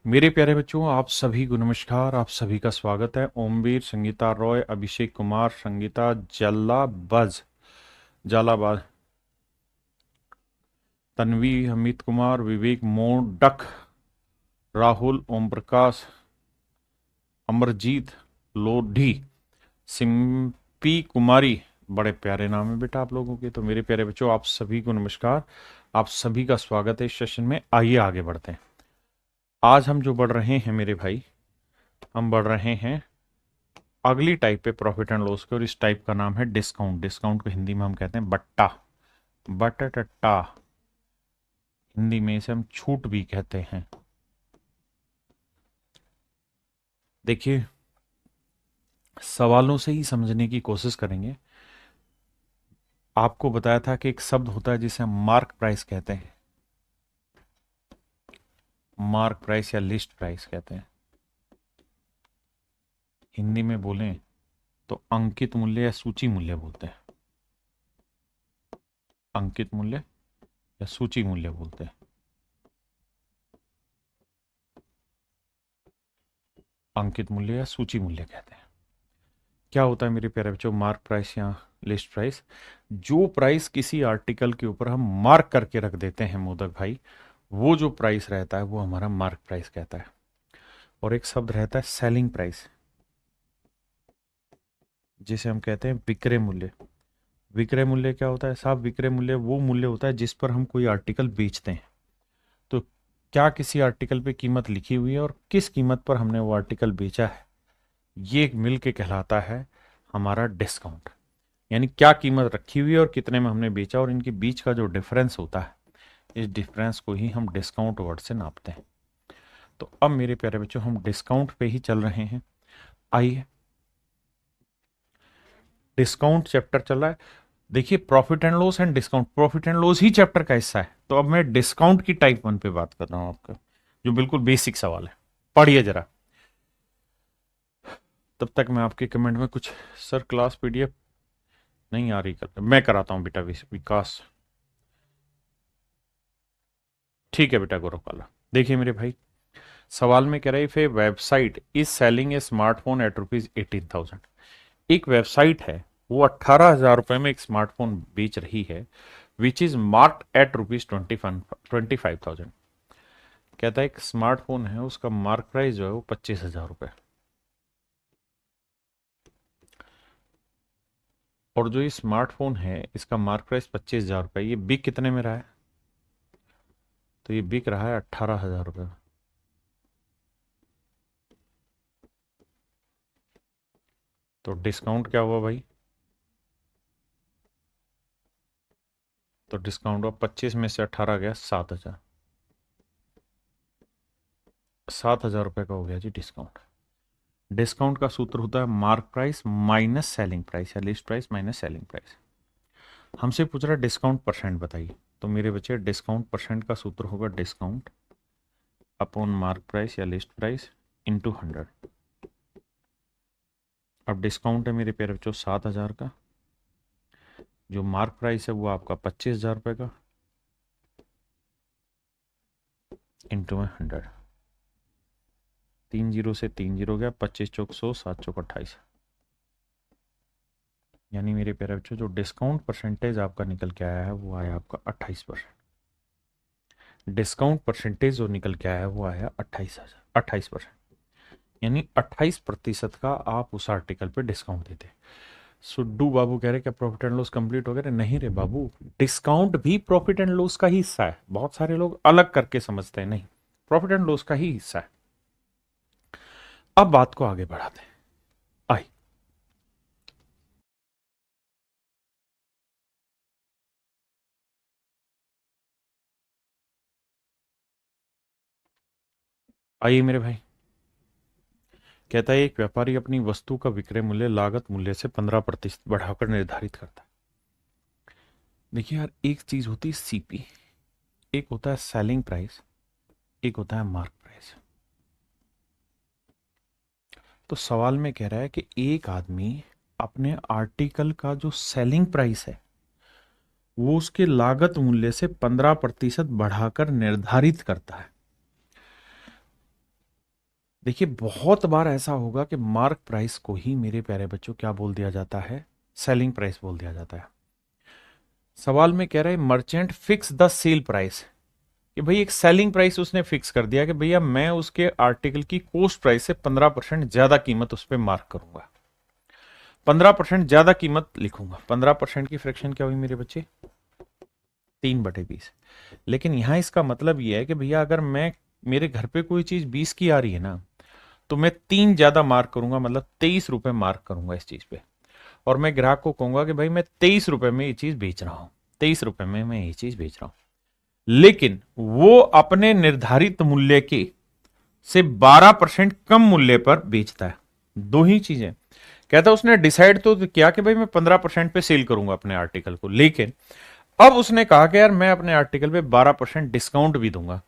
मेरे प्यारे बच्चों, आप सभी को नमस्कार। आप सभी का स्वागत है। ओमवीर, संगीता रॉय, अभिषेक कुमार, संगीता जालाबाज, तन्वी, अमित कुमार, विवेक मोडक, राहुल, ओम प्रकाश, अमरजीत लोधी, सिम्पी कुमारी। बड़े प्यारे नाम है बेटा आप लोगों के। तो मेरे प्यारे बच्चों, आप सभी को नमस्कार। आप सभी का स्वागत है इस सेशन में। आइए आगे बढ़ते हैं। आज हम जो बढ़ रहे हैं मेरे भाई, हम बढ़ रहे हैं अगली टाइप पे प्रॉफिट एंड लॉस के, और इस टाइप का नाम है डिस्काउंट। डिस्काउंट को हिंदी में हम कहते हैं बट्टा, बटटा। हिंदी में इसे हम छूट भी कहते हैं। देखिए, सवालों से ही समझने की कोशिश करेंगे। आपको बताया था कि एक शब्द होता है जिसे हम मार्क प्राइस कहते हैं। मार्क प्राइस या लिस्ट प्राइस कहते हैं। हिंदी में बोलें तो अंकित मूल्य या सूची मूल्य बोलते हैं। अंकित मूल्य या सूची मूल्य बोलते हैं। अंकित मूल्य या सूची मूल्य कहते हैं। क्या होता है मेरे प्यारे बच्चों मार्क प्राइस या लिस्ट प्राइस? जो प्राइस किसी आर्टिकल के ऊपर हम मार्क करके रख देते हैं मोदक भाई, वो जो प्राइस रहता है वो हमारा मार्क प्राइस कहता है। और एक शब्द रहता है सेलिंग प्राइस, जिसे हम कहते हैं विक्रय मूल्य। विक्रय मूल्य क्या होता है साहब? विक्रय मूल्य वो मूल्य होता है जिस पर हम कोई आर्टिकल बेचते हैं। तो क्या किसी आर्टिकल पे कीमत लिखी हुई है और किस कीमत पर हमने वो आर्टिकल बेचा है, ये मिल के कहलाता है हमारा डिस्काउंट। यानी क्या कीमत रखी हुई है और कितने में हमने बेचा, और इनके बीच का जो डिफरेंस होता है, इस डिफरेंस को ही हम डिस्काउंट वर्ड से नापते हैं। तो अब मेरे प्यारे बच्चों, हम डिस्काउंट पे ही चल रहे हैं। आइए, डिस्काउंट चैप्टर चल रहा है। देखिए, profit and loss and discount, profit and loss he chapter का हिस्सा है। तो अब मैं डिस्काउंट की टाइप 1 पे बात कर रहा हूं आपका, जो बिल्कुल बेसिक सवाल है। पढ़िए जरा। तब तक मैं आपके कमेंट में कुछ, सर क्लास पीडीएफ नहीं आ रही, कर मैं कराता हूं बेटा विकास। ठीक है बेटा गौरव काला। देखिए मेरे भाई, सवाल में कह रहा है if a website is selling a smartphone at ₹18,000। एक वेबसाइट है, वो 18,000 रुपए में एक स्मार्टफोन बेच रही है, विच इज मार्क्ड एट ₹25,000। कहता है एक स्मार्टफोन है, उसका मार्क प्राइस जो है वो 25,000 रुपए, और जो ये स्मार्टफोन है इसका मार्क प्राइस 25,000 रुपए, ये बिक कितने में रहा है? तो ये बिक रहा है 18,000 रुपए में। तो डिस्काउंट क्या हुआ भाई? तो डिस्काउंट हुआ 25 में से 18 गया 7,000। 7,000 रुपए का हो गया जी डिस्काउंट। डिस्काउंट का सूत्र होता है mark price minus selling price, या list price minus selling price. हमसे पूछ रहा है डिस्काउंट परसेंट बताइए। तो मेरे बच्चे, डिस्काउंट परसेंट का सूत्र होगा डिस्काउंट अपॉन मार्क प्राइस या लिस्ट प्राइस इंटू 100। अब डिस्काउंट है मेरे प्यारे बच्चों 7,000 का, जो मार्क प्राइस है वो आपका 25,000 रुपए का, इंटू में 100। 3 जीरो से 3 जीरो गया, 25 चौक 100, 7 चौक 28। यानी मेरे प्यारे बच्चों, जो डिस्काउंट परसेंटेज आपका निकल के आया है वो आया आपका 28%। डिस्काउंट परसेंटेज जो निकल के आया है वो आया 28%। यानी 28% का आप उस आर्टिकल पे डिस्काउंट देते हैं। सुड्डू बाबू कह रहे क्या प्रॉफिट एंड लॉस कंप्लीट हो गया? नहीं रे बाबू, डिस्काउंट भी प्रॉफिट एंड लॉस का ही हिस्सा है। बहुत सारे लोग अलग करके समझते हैं, नहीं, प्रॉफिट एंड लॉस का ही हिस्सा है। अब बात को आगे बढ़ाते हैं। आई आइए मेरे भाई, कहता है एक व्यापारी अपनी वस्तु का विक्रय मूल्य लागत मूल्य से 15% बढ़ाकर निर्धारित करता है। देखिए यार, एक चीज होती है सीपी, एक होता है सेलिंग प्राइस, एक होता है मार्क प्राइस। तो सवाल में कह रहा है कि एक आदमी अपने आर्टिकल का जो सेलिंग प्राइस है वो उसके लागत मूल्य से 15% बढ़ाकर निर्धारित करता है। देखिए बहुत बार ऐसा होगा कि मार्क प्राइस को ही मेरे प्यारे बच्चों क्या बोल दिया जाता है, सेलिंग प्राइस बोल दिया जाता है। सवाल में कह रहा है merchant fix the sale price, कि भाई एक सेलिंग प्राइस उसने फिक्स कर दिया कि भैया मैं उसके आर्टिकल की कोस्ट प्राइस से 15% ज्यादा कीमत उस पर मार्क करूंगा, 15% ज्यादा कीमत लिखूंगा। 15% की फ्रैक्शन क्या हुई मेरे बच्चे, 3/20। लेकिन यहां इसका मतलब यह है कि भैया अगर मैं, मेरे घर पे कोई चीज 20 की आ रही है ना, तो मैं 3 ज्यादा मार्क करूंगा, मतलब 23 रुपए मार्क करूंगा इस चीज पे। और मैं ग्राहक को कहूंगा कि भाई मैं 23 रुपए में ये चीज बेच रहा हूं, 23 रुपए में मैं ये चीज बेच रहा हूं। लेकिन वो अपने निर्धारित मूल्य के से 12% कम मूल्य पर बेचता है। दो ही चीजें, कहता है उसने डिसाइड तो किया कि भाई मैं 15% पे सेल करूंगा अपने आर्टिकल को, लेकिन अब उसने कहा कि यार मैं अपने आर्टिकल पे 12% डिस्काउंट भी दूंगा।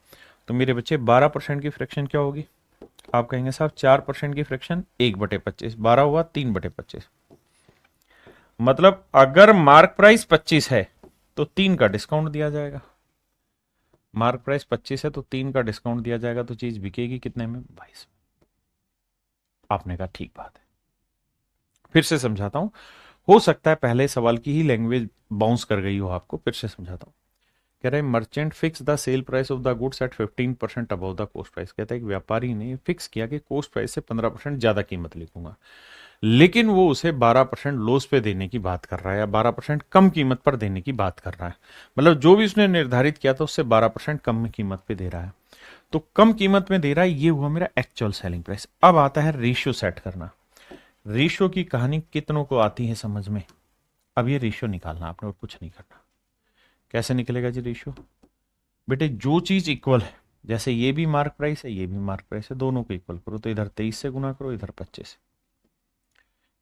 तो मेरे बच्चे 12% की फ्रैक्शन क्या होगी, आप कहेंगे साहब 4% की फ्रैक्शन 1/25, 12 हुआ 3/25। मतलब अगर मार्क प्राइस 25 है तो 3 का डिस्काउंट दिया जाएगा। मार्क प्राइस 25 है तो 3 का डिस्काउंट दिया जाएगा, तो चीज बिकेगी कितने में, 22। आपने कहा ठीक बात है। फिर से समझाता हूं, हो सकता है पहले सवाल की ही लैंग्वेज बाउंस कर गई हो आपको, फिर से समझाता हूं। कह रहे merchant fix the sale price of the goods at 15% above the cost price. कहता है एक व्यापारी ने फिक्स किया कि कोस्ट प्राइस से 15% ज्यादा कीमत लिखूंगा, लेकिन वो उसे 12% लॉस पे देने की बात कर रहा है, या 12% कम कीमत पर देने की बात कर रहा है। मतलब जो भी उसने निर्धारित किया था उससे 12% कम कीमत पे दे रहा है। तो कम कीमत में दे रहा है, ये हुआ मेरा एक्चुअल सेलिंग प्राइस। अब आता है रेशियो सेट करना। रेशियो की कहानी कितनों को आती है समझ में। अब ये रेशियो निकालना आपने, और कुछ नहीं करना। कैसे निकलेगा जी रेशियो, बेटे जो चीज इक्वल है, जैसे ये भी मार्क प्राइस है ये भी मार्क प्राइस है, दोनों को इक्वल करो। तो इधर 23 से गुना करो, इधर 25 से,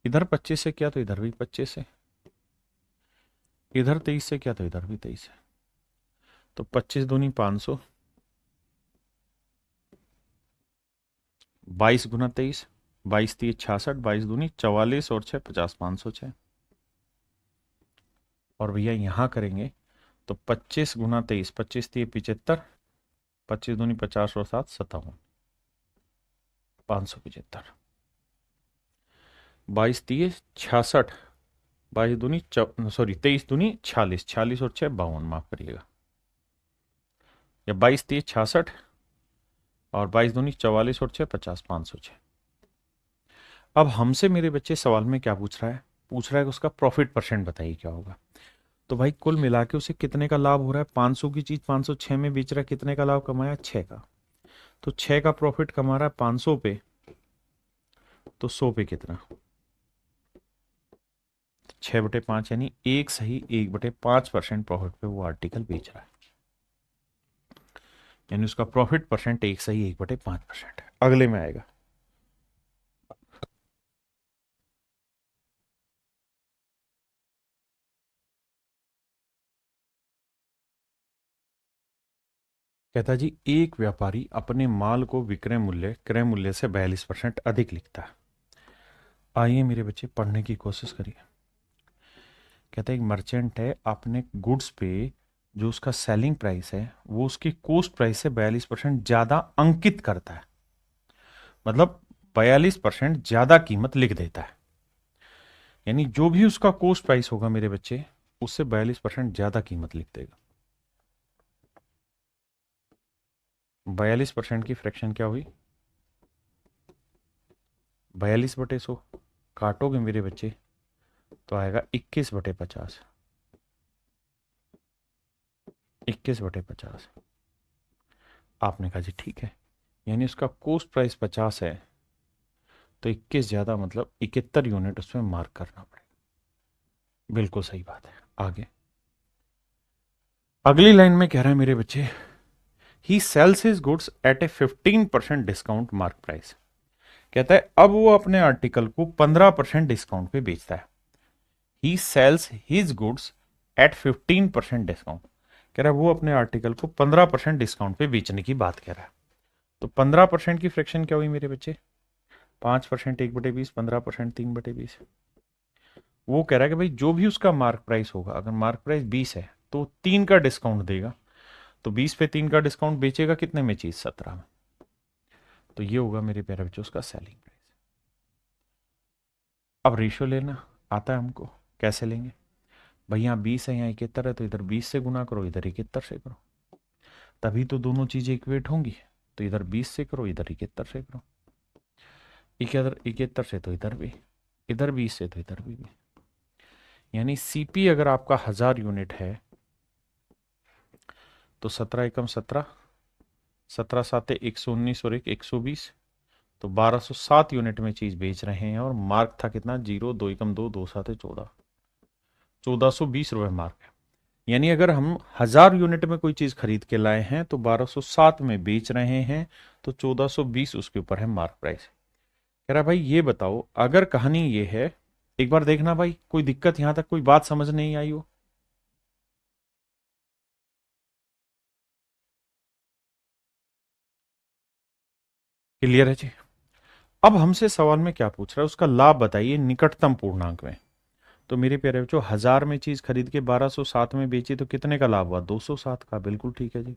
इधर 25 से किया तो इधर भी 25 से, इधर 23 से किया तो इधर भी 23 है। तो 25 दूनी 500, 22 गुना 23, 22 3 66, 22 दूनी 44 और 6 50, 506। और भैया यहां करेंगे तो 25 गुना 23, 25 3 75, 25 दूनी 50 और 7 57, 575। 22 3 66, 22 दूनी सॉरी 23 दूनी 46, 46 और 6 52, माफ करिएगा। या 22 3 66 और 22 दूनी 44 और 6 50, 506। अब हमसे मेरे बच्चे सवाल में क्या पूछ रहा है, पूछ रहा है कि उसका प्रॉफिट परसेंट बताइए क्या होगा। तो भाई कुल मिला के उसे कितने का लाभ हो रहा है, 500 की चीज 506 में बेच रहा है, कितने का लाभ कमाया, 6 का। तो 6 का प्रॉफिट कमा रहा है 500 पे, तो 100 पे कितना, 6/5, यानी एक सही 1/5% प्रॉफिट पे वो आर्टिकल बेच रहा है। यानी उसका प्रॉफिट परसेंट एक सही 1/5% है। अगले में आएगा, कहता जी एक व्यापारी अपने माल को विक्रय मूल्य क्रय मूल्य से 42% अधिक लिखता है। आइए मेरे बच्चे पढ़ने की कोशिश करिए। कहता है एक मर्चेंट है, अपने गुड्स पे जो उसका सेलिंग प्राइस है वो उसकी कोस्ट प्राइस से 42% ज्यादा अंकित करता है, मतलब 42% ज्यादा कीमत लिख देता है। यानी जो भी उसका कोस्ट प्राइस होगा मेरे बच्चे, उससे 42% ज्यादा कीमत लिख देगा। 42% की फ्रैक्शन क्या हुई, 42/100, काटोगे मेरे बच्चे तो आएगा 21/50, 21/50। आपने कहा जी ठीक है, यानी उसका कोस्ट प्राइस 50 है, तो 21 ज्यादा मतलब 71 यूनिट उसमें मार्क करना पड़ेगा। बिल्कुल सही बात है। आगे अगली लाइन में कह रहा है मेरे बच्चे, he sells his goods at a 15% discount mark price. कहता है अब वो अपने आर्टिकल को 15% डिस्काउंट पे बेचता है। He sells his goods at 15% discount, कह रहा है वो अपने आर्टिकल को 15% डिस्काउंट पे बेचने की बात कह रहा है। तो 15% की फ्रैक्शन क्या हुई मेरे बच्चे, 5% 1/20, 15% 3/20। वो कह रहा है कि भाई जो भी उसका मार्क प्राइस होगा, अगर मार्क प्राइस 20 है तो 3 का डिस्काउंट देगा। तो 20 पे 3 का डिस्काउंट बेचेगा कितने में चीज, 17 में। तो ये होगा मेरे प्यारे बच्चों उसका सेलिंग प्राइस। अब रेशियो लेना आता है हमको, कैसे लेंगे भाई, यहाँ 20 है यहाँ 71 है, तो इधर 20 से गुना करो, इधर 71 से करो, तभी तो दोनों चीजें इक्वेट होंगी। तो इधर 20 से करो, इधर 71 से करो, इधर 71 से तो इधर भी, इधर 20 से तो इधर भी। यानी सीपी अगर आपका 1000 यूनिट है तो 17 एकम 17, 17 साते 119 और 120, तो 1207 यूनिट में चीज बेच रहे हैं। और मार्क था कितना, 0, 2 एकम 2, 2 साते 14, 1420 रुपए मार्क है। यानी अगर हम 1000 यूनिट में कोई चीज खरीद के लाए हैं तो 1207 में बेच रहे हैं, तो 1420 उसके ऊपर है मार्क प्राइस। कह रहा भाई ये बताओ, अगर कहानी ये है, एक बार देखना भाई कोई दिक्कत यहां तक कोई बात समझ नहीं आई हो। क्लियर है जी। अब हमसे सवाल में क्या पूछ रहा है, उसका लाभ बताइए निकटतम पूर्णांक में। तो मेरे प्यारे बच्चों 1000 में चीज खरीद के 1207 में बेची तो कितने का लाभ हुआ, 207 का, बिल्कुल ठीक है जी।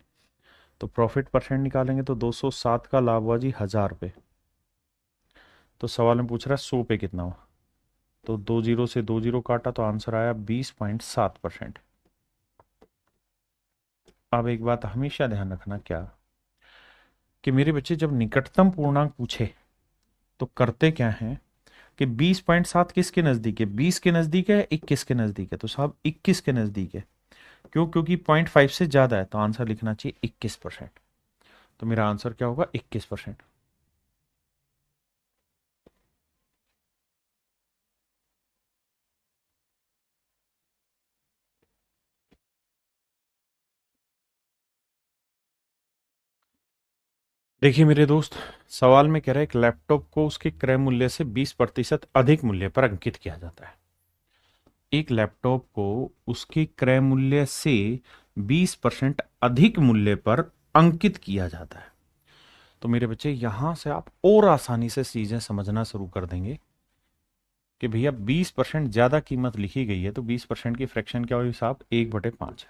तो प्रॉफिट परसेंट निकालेंगे तो 207 का लाभ हुआ जी 1000 पे। तो सवाल में पूछ रहा है 100 पे कितना हुआ, तो 20 से 20 काटा तो आंसर आया 20.7%। अब एक बात हमेशा ध्यान रखना क्या, कि मेरे बच्चे जब निकटतम पूर्णांक पूछे तो करते क्या है कि 20.7 किसके नजदीक है, 20 के नजदीक है, 21 के नजदीक है, तो साहब 21 के नजदीक है। क्यों, क्योंकि 0.5 से ज्यादा है, तो आंसर लिखना चाहिए 21%। तो मेरा आंसर क्या होगा, 21%। देखिए मेरे दोस्त, सवाल में कह रहा है एक लैपटॉप को उसके क्रय मूल्य से 20% अधिक मूल्य पर अंकित किया जाता है। एक लैपटॉप को उसके क्रय मूल्य से 20% अधिक मूल्य पर अंकित किया जाता है। तो मेरे बच्चे यहां से आप और आसानी से चीजें समझना शुरू कर देंगे कि भैया 20% ज्यादा कीमत लिखी गई है, तो 20% की फ्रैक्शन क्या होगी साहब, 1/5।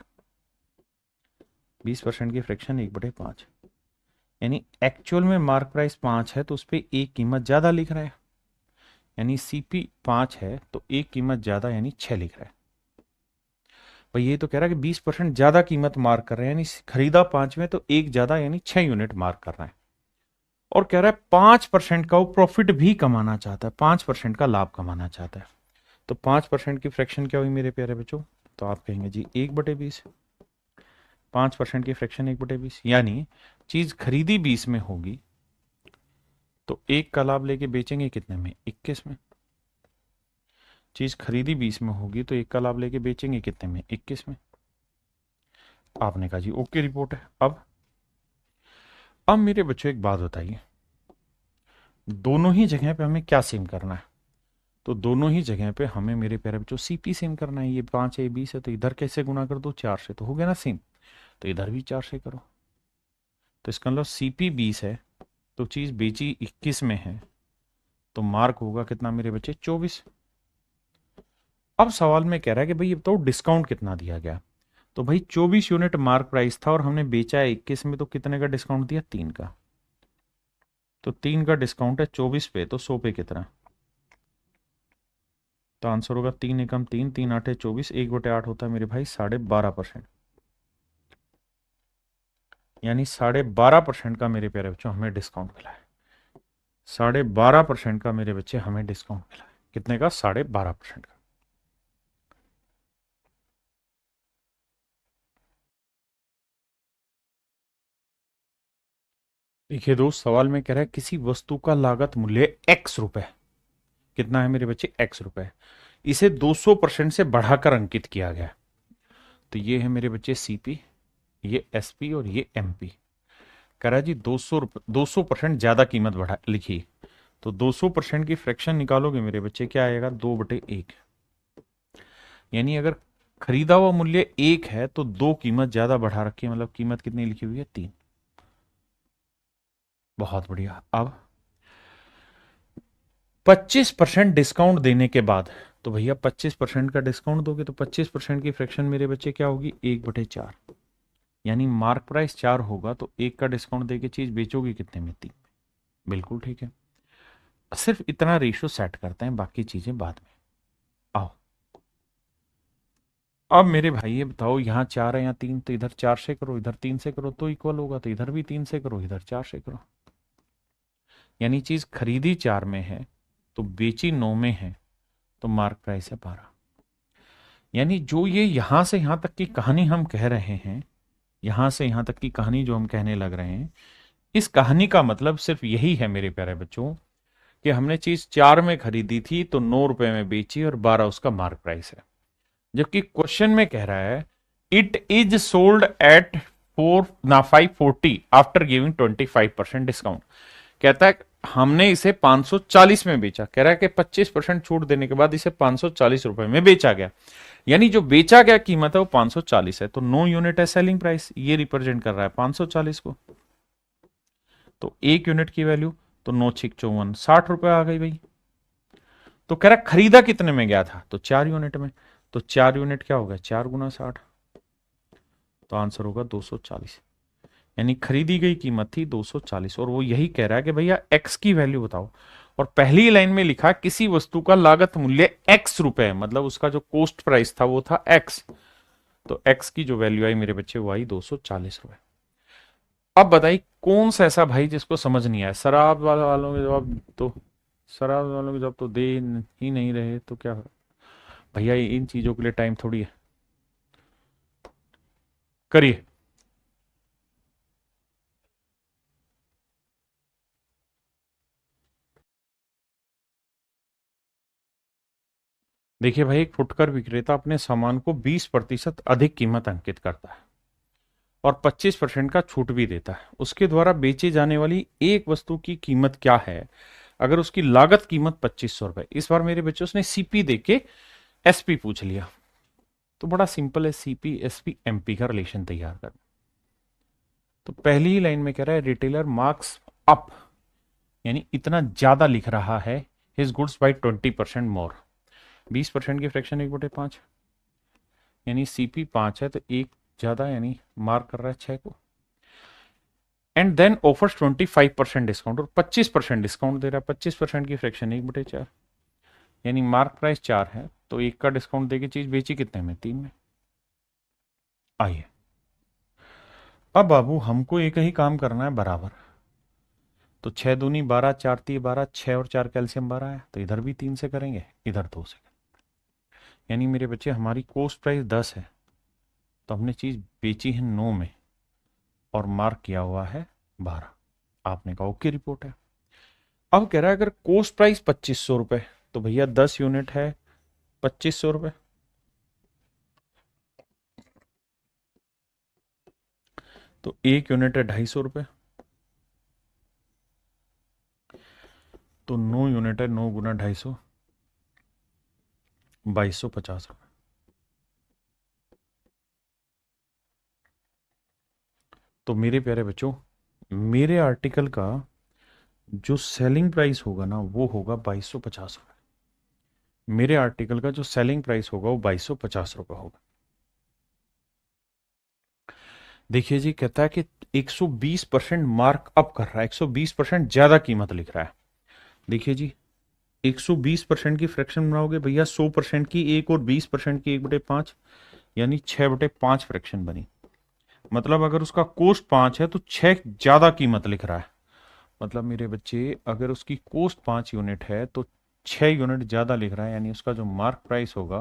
20% की फ्रैक्शन 1/5, यानी एक्चुअल में मार्क प्राइस 5 है तो उस पर एक कीमत ज्यादा लिख रहा है, यानी सीपी 5 है तो एक कीमत ज्यादा यानी 6 लिख रहा है। भाई ये तो कह रहा है कि 20% ज्यादा कीमत मार्क कर रहे हैं, यानी खरीदा 5 में तो एक ज्यादा यानी 6 यूनिट मार्क कर रहा है। और कह रहा है 5% का वो प्रॉफिट भी कमाना चाहता है, 5% का लाभ कमाना चाहता है। तो 5% की फ्रैक्शन क्या हुई मेरे प्यारे बच्चों, तो आप कहेंगे जी 1/20। 5% की फ्रैक्शन 1/20, यानी चीज खरीदी 20 में होगी तो एक का लाभ लेके बेचेंगे कितने में, 21 में। चीज खरीदी 20 में होगी तो एक का लाभ लेके बेचेंगे कितने में, 21 में। आपने कहा जी ओके रिपोर्ट है। अब मेरे बच्चों एक बात बताइए, दोनों ही जगह पे हमें क्या सेम करना है। तो दोनों ही जगह पे हमें मेरे प्यारे बच्चों सीपी सेम करना है। ये 5 है, ये 20 है, तो इधर कैसे गुना कर दो, 4 से, तो हो गया ना सेम। तो इधर भी 4 से करो। तो इसका मतलब सीपी 20 है तो चीज बेची 21 में है, तो मार्क होगा कितना मेरे बच्चे, 24। अब सवाल में कह रहा है कि भाई ये तो डिस्काउंट कितना दिया गया। तो भाई 24 यूनिट मार्क प्राइस था और हमने बेचा है 21 में, तो कितने का डिस्काउंट दिया, 3 का। तो 3 का डिस्काउंट है 24 पे, तो 100 पे कितना। तो आंसर होगा 3 एकम 3, 3 आठे 24, 1/8 होता है मेरे भाई 12.5%। यानी 12.5% का मेरे प्यारे बच्चों हमें डिस्काउंट मिला है। 12.5% का मेरे बच्चे हमें डिस्काउंट मिला है। कितने का, 12.5% का। देखिए दोस्त, सवाल में कह रहा है किसी वस्तु का लागत मूल्य x रुपए, कितना है मेरे बच्चे, x रुपए, इसे 200% से बढ़ाकर अंकित किया गया। तो ये है मेरे बच्चे सीपी, ये एसपी और ये एमपी। कह रहा है जी 200% ज्यादा कीमत बढ़ा लिखी, तो 200% की फ्रैक्शन निकालोगे मेरे बच्चे क्या आएगा, 2/1। यानी अगर खरीदा हुआ मूल्य 1 है तो 2 कीमत ज्यादा बढ़ा रखी है, मतलब कीमत कितनी लिखी हुई है, 3। बहुत बढ़िया। अब 25% डिस्काउंट देने के बाद, तो भैया 25% का डिस्काउंट दोगे तो 25% की फ्रैक्शन मेरे बच्चे क्या होगी, 1/4। यानी मार्क प्राइस 4 होगा तो 1 का डिस्काउंट देके चीज बेचोगे कितने में, 3। बिल्कुल ठीक है। सिर्फ इतना रेशियो सेट करते हैं, बाकी चीजें बाद में। आओ, अब मेरे भाई ये बताओ, यहाँ 4 है, यहाँ 3, तो इधर 4 से करो, इधर 3 से करो तो इक्वल होगा, तो इधर भी 3 से करो, इधर 4 से करो। यानी चीज खरीदी 4 में है तो बेची 9 में है, तो मार्क प्राइस है 12। यानी जो ये यहां से यहां तक की कहानी हम कह रहे हैं, यहां से यहां तक की कहानी जो हम कहने लग रहे हैं, इस कहानी का मतलब सिर्फ यही है मेरे प्यारे बच्चों, कि हमने चीज 4 में खरीदी थी तो 9 रुपए में बेची और 12 उसका मार्क प्राइस है। जबकि क्वेश्चन में कह रहा है it is sold eight 540 after giving 25% discount. कहता है हमने इसे 540 में बेचा, कह रहा है कि 25% छूट देने के बाद इसे 540 रुपए में बेचा गया। यानी जो बेचा गया कीमत है वो 540 है, तो 9 यूनिट है सेलिंग प्राइस, ये रिप्रेजेंट कर रहा है 540 को। तो 1 यूनिट की वैल्यू, तो 9 6 54 60 रुपए आ गई भाई। तो कह रहा खरीदा कितने में गया था, तो 4 यूनिट में। तो 4 यूनिट क्या होगा, 4 × 60, तो आंसर होगा 240। यानी खरीदी गई कीमत थी 240, और वो यही कह रहा है कि भैया एक्स की वैल्यू बताओ। और पहली लाइन में लिखा किसी वस्तु का लागत मूल्य एक्स रुपए, मतलब उसका जो कॉस्ट प्राइस था वो था एक्स। तो एक्स की जो वैल्यू आई मेरे बच्चे वो आई 240 रुपए। अब बताइए कौन सा ऐसा भाई जिसको समझ नहीं आया। शराब वालों के जवाब तो, शराब वालों के जवाब तो दे ही नहीं रहे, तो क्या भैया इन चीजों के लिए टाइम थोड़ी है, करिए। देखिए भाई, एक फुटकर विक्रेता अपने सामान को 20% अधिक कीमत अंकित करता है और 25% का छूट भी देता है। उसके द्वारा बेची जाने वाली एक वस्तु की कीमत क्या है अगर उसकी लागत कीमत 2500 रुपए। इस बार मेरे बच्चों ने सीपी देके एसपी पूछ लिया, तो बड़ा सिंपल है सीपी एसपी एमपी का रिलेशन तैयार करना। तो पहली ही लाइन में कह रहा है रिटेलर मार्क्स अप, यानी इतना ज्यादा लिख रहा है हिज गुड्स बाई 20% मोर। 20% की फ्रैक्शन 1/5, यानी सीपी 5 है तो एक ज्यादा, यानी मार्क कर रहा है 6 को। एंड देन ऑफर्स 25% डिस्काउंट, और 25% डिस्काउंट दे रहा है। 25% की फ्रैक्शन 1/4, यानी मार्क प्राइस 4 है तो 1 का डिस्काउंट देके चीज बेची कितने में, 3 में। आइए अब बाबू हमको एक ही काम करना है बराबर। तो 6 दूनी 12, 4 ती 12, 6 और 4 कैल्शियम 12 है, तो इधर भी 3 से करेंगे, इधर 2 से करेंगे। यानी मेरे बच्चे हमारी कॉस्ट प्राइस 10 है, तो हमने चीज बेची है 9 में और मार्क किया हुआ है 12। आपने कहा ओके रिपोर्ट है। अब कह रहा है अगर कॉस्ट प्राइस 2500 रुपए, तो भैया 10 यूनिट है 2500 रुपए, तो 1 यूनिट है 250 रुपए, तो 9 यूनिट है 9 × 250, 2250 रुपए। तो मेरे प्यारे बच्चों, मेरे आर्टिकल का जो सेलिंग प्राइस होगा ना वो होगा 2250 रुपए। मेरे आर्टिकल का जो सेलिंग प्राइस होगा वो 2250 रुपए होगा। देखिए जी, कहता है कि 120% मार्क अप कर रहा है, 120% ज्यादा कीमत लिख रहा है। देखिए जी, 120% की फ्रैक्शन बनाओगे भैया, 100% की एक और 20% की 1/5, यानी 6/5 फ्रैक्शन बनी। मतलब अगर उसका कोस्ट 5 है तो 6 ज्यादा कीमत लिख रहा है। मतलब मेरे बच्चे अगर उसकी कोस्ट 5 यूनिट है तो 6 यूनिट ज्यादा लिख रहा है, यानी उसका जो मार्क प्राइस होगा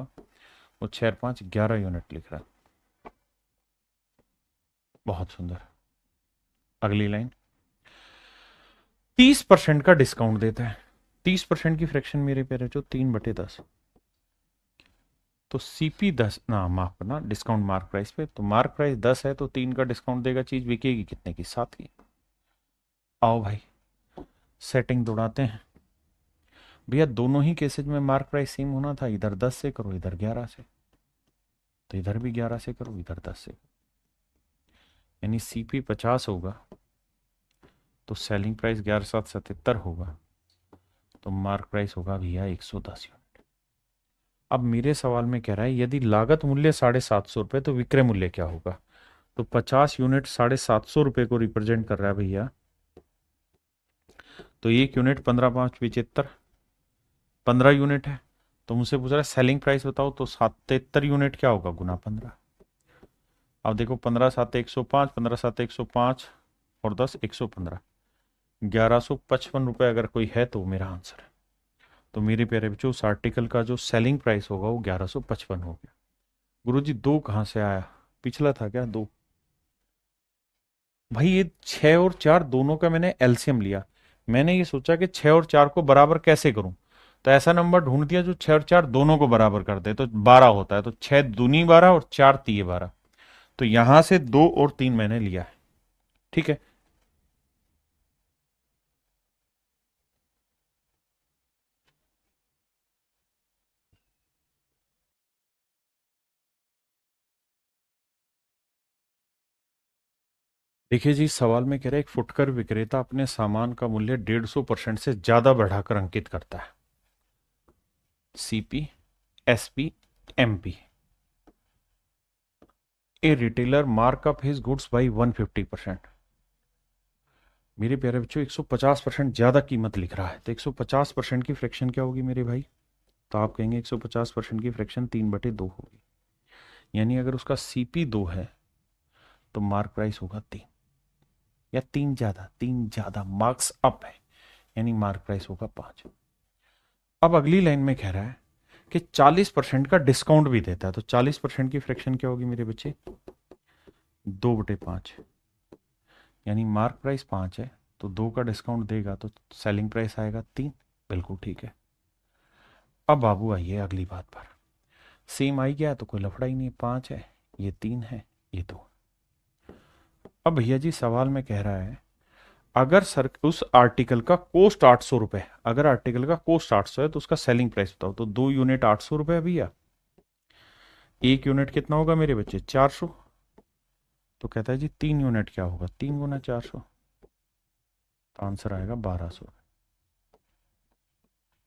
वो 6 और 5 11 यूनिट लिख रहा है। बहुत सुंदर। अगली लाइन, 30% का डिस्काउंट देता है। 30% की फ्रैक्शन मेरे प्यारे जो 3/10, तो सीपी 10 ना, माफ करना, डिस्काउंट मार्क प्राइस पे, तो मार्क प्राइस 10 है तो 3 का डिस्काउंट देगा, चीज बिकेगी कितने की, 7 की। आओ भाई सेटिंग दौड़ाते हैं। भैया दोनों ही केसेज में मार्क प्राइस सेम होना था, इधर 10 से करो इधर 11 से, तो इधर भी 11 से करो इधर 10 से, यानी सीपी 50 होगा तो सेलिंग प्राइस 11/7 77 होगा, तो मार्क प्राइस होगा भैया 110 यूनिट। अब मेरे सवाल में कह रहा है यदि लागत मूल्य 750 रुपए तो विक्रय मूल्य क्या होगा। तो 50 यूनिट 750 रुपए को रिप्रेजेंट कर रहा है भैया तो 1 यूनिट 15×5 = 75, 15 यूनिट है। तो मुझसे पूछ रहा है सेलिंग प्राइस बताओ, तो 77 यूनिट क्या होगा गुना 15। अब देखो 15×7 = 105, 15×7 = 105 और 10 = 115, 1155 रुपये अगर कोई है तो मेरा आंसर है। तो मेरे प्यारे बच्चों उस आर्टिकल का जो सेलिंग प्राइस होगा वो 1155 हो गया। गुरुजी दो कहाँ से आया, पिछला था क्या दो? भाई ये 6 और 4 दोनों का मैंने एलसीएम लिया। मैंने ये सोचा कि 6 और 4 को बराबर कैसे करूं, तो ऐसा नंबर ढूंढ दिया जो 6 और 4 दोनों को बराबर कर दे, तो 12 होता है। तो 6 दूनी 12 और 4 तिये 12। तो यहां से 2 और 3 मैंने लिया है। ठीक है। देखिए जी, सवाल में कह रहा है एक फुटकर विक्रेता अपने सामान का मूल्य 150% से ज्यादा बढ़ाकर अंकित करता है। CP, SP, MP. A retailer mark up his goods by 150%। मेरे प्यारे बच्चों 150% ज्यादा कीमत लिख रहा है, तो 150% की फ्रैक्शन क्या होगी मेरे भाई? तो आप कहेंगे 150% की फ्रैक्शन 3/2 होगी। यानी अगर उसका सीपी 2 है तो मार्क प्राइस होगा 3, या 3 ज्यादा मार्क्स अप है, यानी मार्क प्राइस होगा 5। अब अगली लाइन में कह रहा है कि 40% का डिस्काउंट भी देता है, तो 40% की फ्रैक्शन क्या होगी मेरे बच्चे? 2/5, यानी मार्क प्राइस 5 है तो 2 का डिस्काउंट देगा तो सेलिंग प्राइस आएगा 3। बिल्कुल ठीक है। अब बाबू आइए अगली बात पर। सेम आई गया तो कोई लफड़ा ही नहीं, 5 है, ये 3 है, ये 2। अब भैया जी सवाल में कह रहा है अगर सर उस आर्टिकल का कोस्ट 800 रुपए, अगर आर्टिकल का कोस्ट 800 है तो उसका सेलिंग प्राइस बताओ। तो 2 यूनिट 800 रुपए है भैया, 1 यूनिट कितना होगा मेरे बच्चे? 400। तो कहता है जी 3 यूनिट क्या होगा? 3 × 400, तो आंसर आएगा 1200।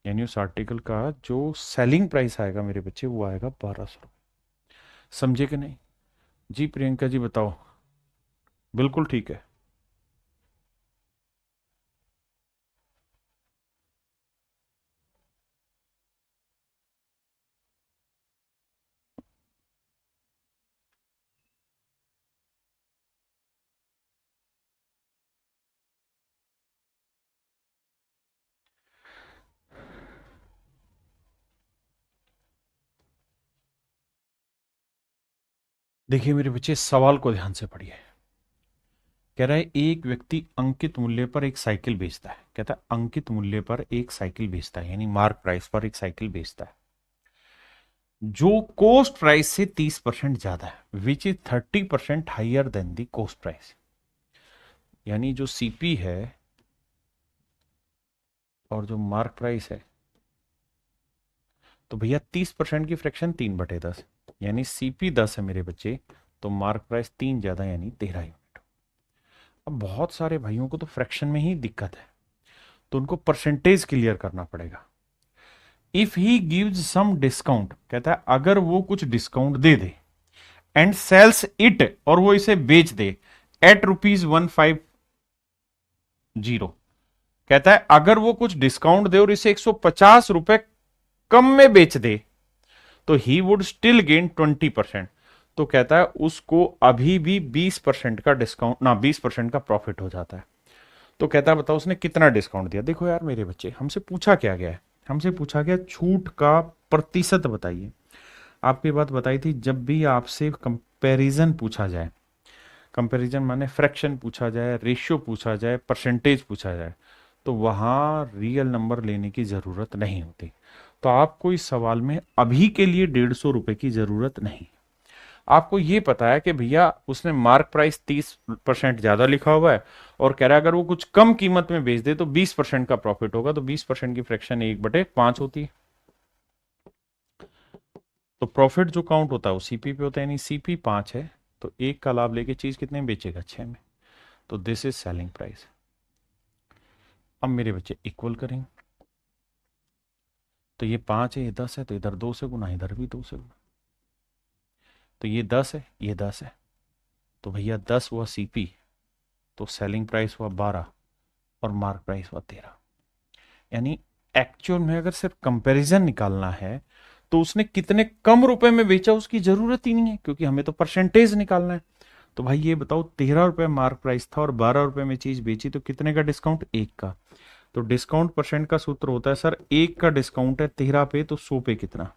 यानी उस आर्टिकल का जो सेलिंग प्राइस आएगा मेरे बच्चे वो आएगा 1200। समझे कि नहीं? जी प्रियंका जी बताओ। बिल्कुल ठीक है। देखिए मेरे बच्चे सवाल को ध्यान से पढ़िए। कह रहा है एक व्यक्ति अंकित मूल्य पर एक साइकिल बेचता है। कहता है अंकित मूल्य पर एक साइकिल बेचता है, यानी मार्क प्राइस पर एक साइकिल बेचता है जो कोस्ट प्राइस से 30% ज्यादा है, which is 30% higher than the cost price. यानी जो सीपी है और जो मार्क प्राइस है, तो भैया 30% की फ्रैक्शन 3/10, यानी सीपी 10 है मेरे बच्चे, तो मार्क प्राइस 3 ज्यादा यानी 13 यूनिट। अब बहुत सारे भाइयों को तो फ्रैक्शन में ही दिक्कत है, तो उनको परसेंटेज क्लियर करना पड़ेगा। If he gives some discount, कहता है अगर वो कुछ डिस्काउंट दे दे, एंड सेल्स इट, और वो इसे बेच दे एट ₹150। कहता है अगर वो कुछ डिस्काउंट दे और इसे 150 रुपए कम में बेच दे तो ही वुड स्टिल गेन 20%। तो कहता है उसको अभी भी 20% का डिस्काउंट ना 20% का प्रॉफिट हो जाता है। तो कहता है बताओ उसने कितना डिस्काउंट दिया। देखो यार मेरे बच्चे, हमसे पूछा क्या गया है? हमसे पूछा गया छूट का प्रतिशत बताइए। आपकी बात बताई थी जब भी आपसे कंपैरिजन पूछा जाए, कंपैरिजन माने फ्रैक्शन पूछा जाए, रेशियो पूछा जाए, परसेंटेज पूछा जाए, तो वहां रियल नंबर लेने की जरूरत नहीं होती। तो आपको इस सवाल में अभी के लिए 150 रुपए की जरूरत नहीं। आपको ये पता है कि भैया उसने मार्क प्राइस 30% ज्यादा लिखा हुआ है और कह रहा है अगर वो कुछ कम कीमत में बेच दे तो 20% का प्रॉफिट होगा, तो 20% की फ्रैक्शन 1/5 होती है। तो प्रॉफिट जो काउंट होता है वो सीपी पे होता है, यानी सीपी 5 है तो 1 का लाभ लेके चीज कितने में बेचेगा? 6 में। तो दिस इज सेलिंग प्राइस। अब मेरे बच्चे इक्वल करेंगे, तो ये 5 है, ये 10 है, तो इधर 2 से गुना, इधर भी 2 से गुना। तो ये 10 है, ये 10 है, तो भैया 10 हुआ सीपी, तो सेलिंग प्राइस हुआ 12, और मार्क प्राइस हुआ 13। यानी एक्चुअल में अगर सिर्फ कंपैरिजन निकालना है तो उसने कितने कम रुपए में बेचा उसकी जरूरत ही नहीं है, क्योंकि हमें तो परसेंटेज निकालना है। तो भाई ये बताओ, 13 रुपए मार्क प्राइस था और 12 रुपए में चीज बेची, तो कितने का डिस्काउंट? 1 का। तो डिस्काउंट परसेंट का सूत्र होता है सर, 1 का डिस्काउंट है 13 पे, तो 100 पे कितना?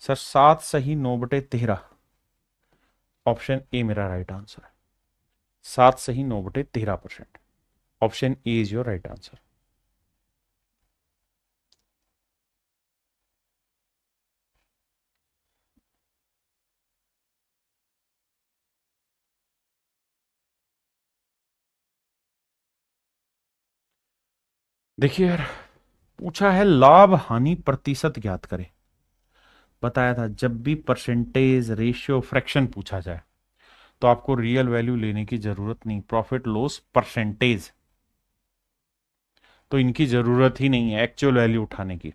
सर 7 सही 9/13। ऑप्शन ए मेरा राइट आंसर है। 7 सही 9/13%। Option A is your right answer. देखिए यार, पूछा है लाभ हानि प्रतिशत ज्ञात करें। बताया था जब भी परसेंटेज, रेशियो, फ्रैक्शन पूछा जाए तो आपको रियल वैल्यू लेने की जरूरत नहीं, प्रॉफिट लॉस परसेंटेज, तो इनकी जरूरत ही नहीं है एक्चुअल वैल्यू उठाने की।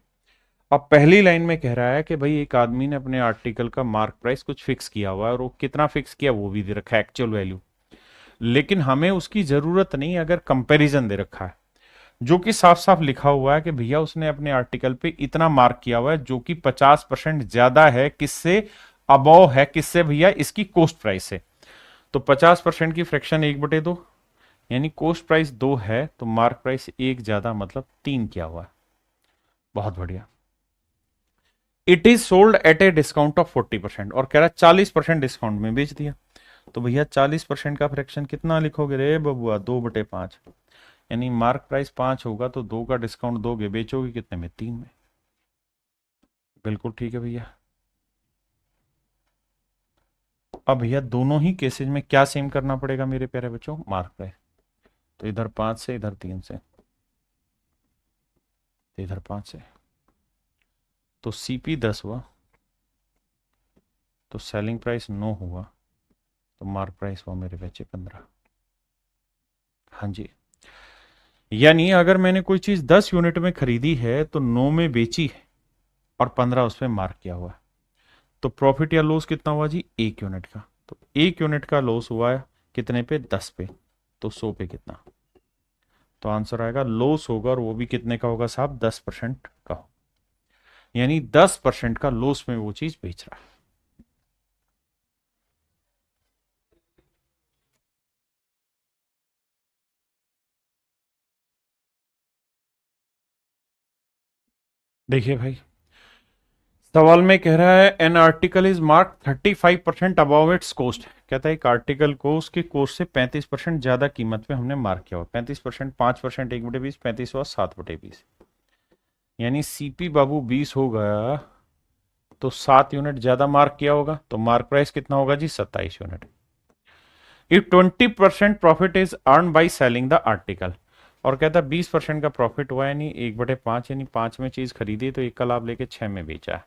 अब पहली लाइन में कह रहा है कि भाई एक आदमी ने अपने आर्टिकल का मार्क प्राइस कुछ फिक्स किया हुआ है और वो कितना फिक्स किया वो भी दे रखा है एक्चुअल वैल्यू, लेकिन हमें उसकी जरूरत नहीं अगर कंपैरिजन दे रखा है जो कि साफ साफ लिखा हुआ है कि भैया उसने अपने आर्टिकल पे इतना मार्क किया हुआ है जो कि 50% ज्यादा है, किससे? अबव है, किससे भैया? इसकी कोस्ट प्राइस से। तो 50% की फ्रैक्शन 1/2, यानी कोस्ट प्राइस 2 है तो मार्क प्राइस 1 ज्यादा, मतलब 3 किया हुआ है। बहुत बढ़िया। It is sold eight A discount of 40%, और कह रहा है 40% डिस्काउंट में बेच दिया। तो भैया 40% का फ्रैक्शन कितना लिखोगे रे बबुआ? 2/5। यानी मार्क प्राइस 5 होगा तो 2 का डिस्काउंट दोगे, बेचोगे कितने में? 3 में। बिल्कुल ठीक है भैया। अब भैया दोनों ही केसेज में क्या सेम करना पड़ेगा मेरे प्यारे बच्चों? Mark price. तो इधर 5 से, इधर 3 से, तो इधर 5 से। तो सीपी 10 हुआ, तो सेलिंग प्राइस 9 हुआ, तो मार्क प्राइस हुआ मेरे बच्चे 15। हाँ जी। यानी अगर मैंने कोई चीज 10 यूनिट में खरीदी है तो 9 में बेची है और 15 उस पर मार्क किया हुआ है, तो प्रॉफिट या लॉस कितना हुआ जी? 1 यूनिट का। तो 1 यूनिट का लॉस हुआ है कितने पे? 10 पे। तो 100 पे कितना? तो आंसर आएगा लॉस होगा, और वो भी कितने का होगा साहब? 10% का होगा। यानी 10% का लॉस में वो चीज बेच रहा है। देखिए भाई, सवाल में कह रहा है an article is mark 35% above its cost. कहता है एक आर्टिकल को उसके कोस्ट से 35% ज्यादा कीमत पे हमने मार्क किया हुआ। 35%, 5%, 1/20, 35 हुआ 7/20। यानी सीपी बाबू 20 हो गया तो 7 यूनिट ज्यादा मार्क किया होगा, तो मार्क प्राइस कितना होगा जी? 27 unit. If 20% profit is earn by selling the article, और कहता है 20% का प्रॉफिट हुआ, यानी 1/5, यानी 5 में चीज खरीदी तो 1 का लाभ लेके 6 में बेचा है।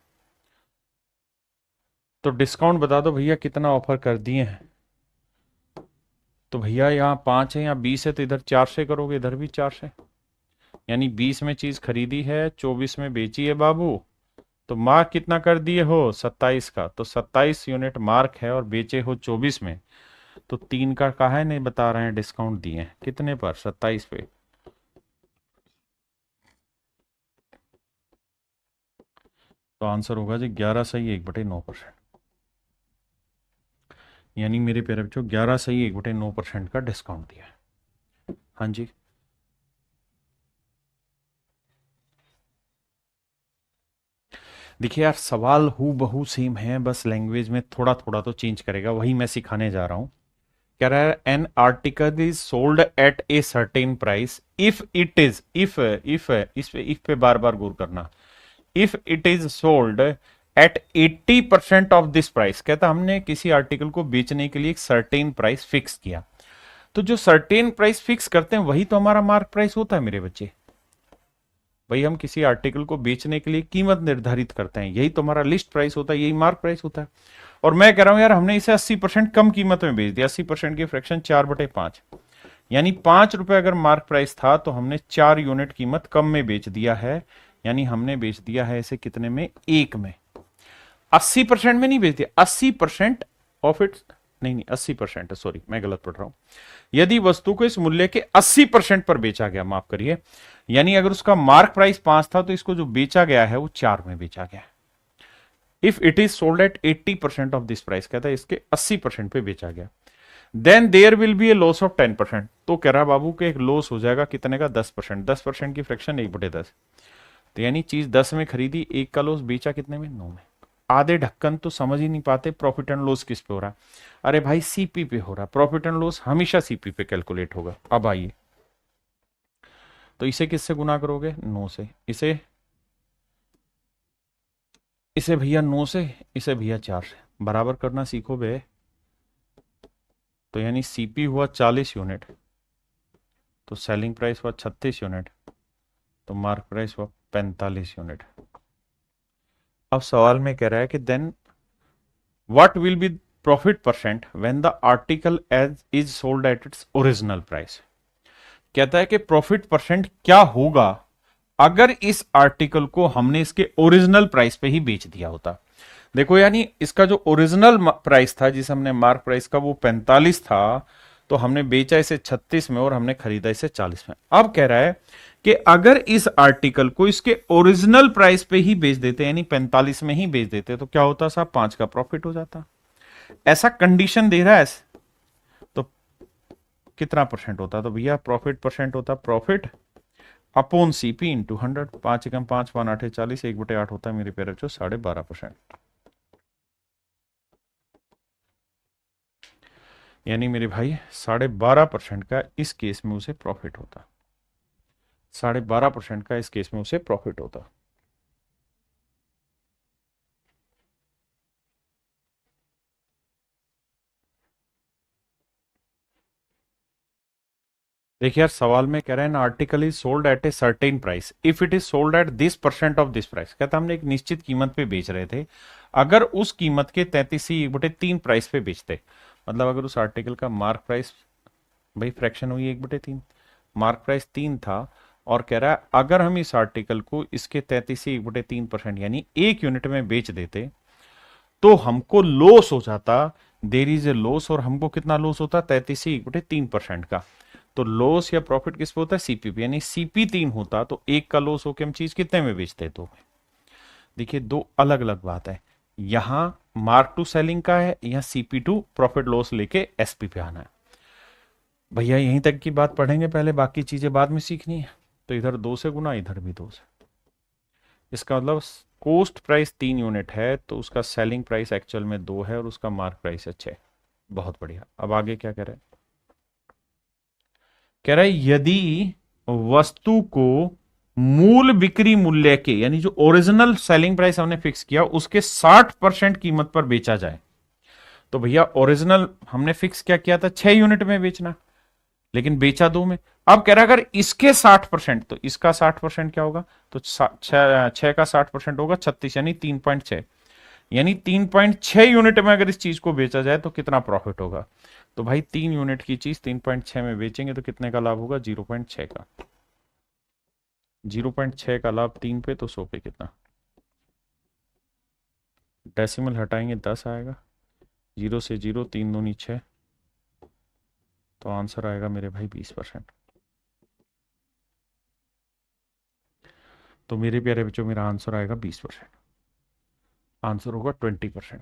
तो डिस्काउंट बता दो भैया कितना ऑफर कर दिए हैं? तो भैया यहाँ 5 है, यहाँ 20 है, तो इधर 4 से करोगे, इधर भी 4 से। यानी 20 में चीज खरीदी है, 24 में बेची है बाबू, तो मार्क कितना कर दिए हो? 27 का। तो 27 यूनिट मार्क है और बेचे हो 24 में, तो 3 का काहे नहीं बता रहे हैं डिस्काउंट दिए हैं? कितने पर? 27 पे। तो आंसर होगा जी 11 सही 1/9%। यानी मेरे प्यारे बच्चों 11 सही 1/9% का डिस्काउंट दिया है। हाँ जी। देखिए यार, सवाल हु बहू सेम है, बस लैंग्वेज में थोड़ा थोड़ा तो चेंज करेगा, वही मैं सिखाने जा रहा हूं। कह रहा है an article is sold eight a certain price if it is, if पे बार बार गौर करना, if it is sold at 80% of this price. कहता हमने किसी आर्टिकल को बेचने के लिए एक सर्टेन प्राइस फिक्स किया, तो जो सर्टेन प्राइस फिक्स करते हैं वही तो हमारा मार्क प्राइस होता है मेरे बच्चे। भाई हम किसी आर्टिकल को बेचने के लिए कीमत निर्धारित करते हैं, यही तो हमारा लिस्ट प्राइस होता है, यही मार्क प्राइस होता है। और मैं कह रहा हूं यार हमने इसे 80% कम कीमत में बेच दिया, 80% की फ्रैक्शन 4/5, यानी 5 रुपए अगर मार्क प्राइस था तो हमने 4 यूनिट कीमत कम में बेच दिया है, यानी हमने बेच दिया है इसे कितने में? 1 में। 80% में नहीं बेच दिया, 80% ऑफ इट्स नहीं 80% है, सॉरी मैं गलत पढ़ रहा हूं। यदि वस्तु को इस मूल्य के 80% पर बेचा गया, माफ करिए, यानी अगर उसका मार्क प्राइस 5 था तो इसको जो बेचा गया है वो 4 में बेचा गया। If it is sold at 80% of this price, कहता है इसके 80% पे बेचा गया, then there will be a loss of 10%। तो कह रहा बाबू के एक लॉस हो जाएगा कितने का, 10%। 10% की फ्रैक्शन 1/10, तो यानी चीज 10 में खरीदी, एक का लॉस बेचा कितने में, 9 में। आधे ढक्कन तो समझ ही नहीं पाते प्रॉफिट एंड लॉस किस पे हो रहा है। अरे भाई सीपी पे हो रहा है, प्रॉफिट एंड लॉस हमेशा सीपी पे कैलकुलेट होगा। अब आइए, तो इसे किससे गुना करोगे, 9 से। इसे इसे भैया 9 से, इसे भैया 4 से, बराबर करना सीखो बे। तो यानी सीपी हुआ 40 यूनिट, तो सेलिंग प्राइस हुआ 36 यूनिट, तो मार्क प्राइस हुआ 45 यूनिट। अब सवाल में कह रहा है कि then what will be profit percent when the article as is sold at its original price. कहता है कि प्रॉफिट परसेंट क्या होगा अगर इस आर्टिकल को हमने इसके ओरिजिनल प्राइस पे ही बेच दिया होता। देखो यानी इसका जो ओरिजिनल प्राइस था, जिसे हमने मार्क प्राइस का, वो 45 था, तो हमने बेचा इसे 36 में और हमने खरीदा इसे 40 में। अब कह रहा है कि अगर इस आर्टिकल को इसके ओरिजिनल प्राइस पे ही बेच देते, यानी 45 में ही बेच देते, तो क्या होता साहब, 5 का प्रॉफिट हो जाता। ऐसा कंडीशन दे रहा है, तो कितना परसेंट होता, तो भैया प्रॉफिट परसेंट होता प्रॉफिट अपॉन सीपी इंटू 100। 5 एकम 5 1 8 40, 1/8 होता है मेरे पेरेंट जो 12.5%। यानी मेरे भाई 12.5% का इस केस में उसे प्रॉफिट होता, 12.5% का इस केस में उसे प्रॉफिट होता। देखिए यार, सवाल में कह रहे हैं article is sold eight a certain price if it is sold at this percent of this price. कहता हमने एक निश्चित कीमत पे बेच रहे थे, अगर उस कीमत के 33/3 प्राइस पे बेचते, मतलब अगर उस आर्टिकल का मार्क प्राइस, भाई फ्रैक्शन हुई 1/3, मार्क प्राइस 3 था, और कह रहा है अगर हम इस आर्टिकल को इसके 33/3% यानी 1 यूनिट में बेच देते तो हमको लॉस हो जाता, देर इज ए लॉस, और हमको कितना लॉस होता, 33/3% का। तो लॉस या प्रॉफिट किस पे होता है, सीपी पे, यानी सीपी 3 होता तो 1 का लॉस होकर हम चीज कितने में बेचते, 2 में। देखिए दो अलग अलग बात है, यहां मार्क टू सेलिंग का है, यहां सीपी टू प्रॉफिट लॉस लेके एसपी पे आना है। भैया यहीं तक की बात पढ़ेंगे पहले, बाकी चीजें बाद में सीखनी है। तो इधर 2 से गुना, इधर भी 2 से। इसका मतलब कोस्ट प्राइस 3 यूनिट है तो उसका सेलिंग प्राइस एक्चुअल में 2 है और उसका मार्क प्राइस है 6। बहुत बढ़िया। अब आगे क्या कह रहे हैं, कह रहा है यदि वस्तु को मूल बिक्री मूल्य के, यानी जो ओरिजिनल सेलिंग प्राइस हमने फिक्स किया उसके 60% कीमत पर बेचा जाए, तो भैया ओरिजिनल हमने फिक्स क्या किया था, 6 यूनिट में बेचना, लेकिन बेचा 2 में। अब कह रहा है अगर इसके 60%, तो इसका 60% क्या होगा, तो 6 का 60% होगा 36, यानी 3.6, यानी 3.6 यूनिट में अगर इस चीज को बेचा जाए तो कितना प्रॉफिट होगा। तो भाई 3 यूनिट की चीज 3.6 में बेचेंगे तो कितने का लाभ होगा, 0.6 का। 0.6 का लाभ 3 पे, तो 100 पे कितना, डेसिमल हटाएंगे 10 आएगा, 0 से 0, 3 दूनी 6, तो आंसर आएगा मेरे भाई 20%। तो मेरे प्यारे बच्चों मेरा आंसर आएगा 20%, आंसर होगा 20%।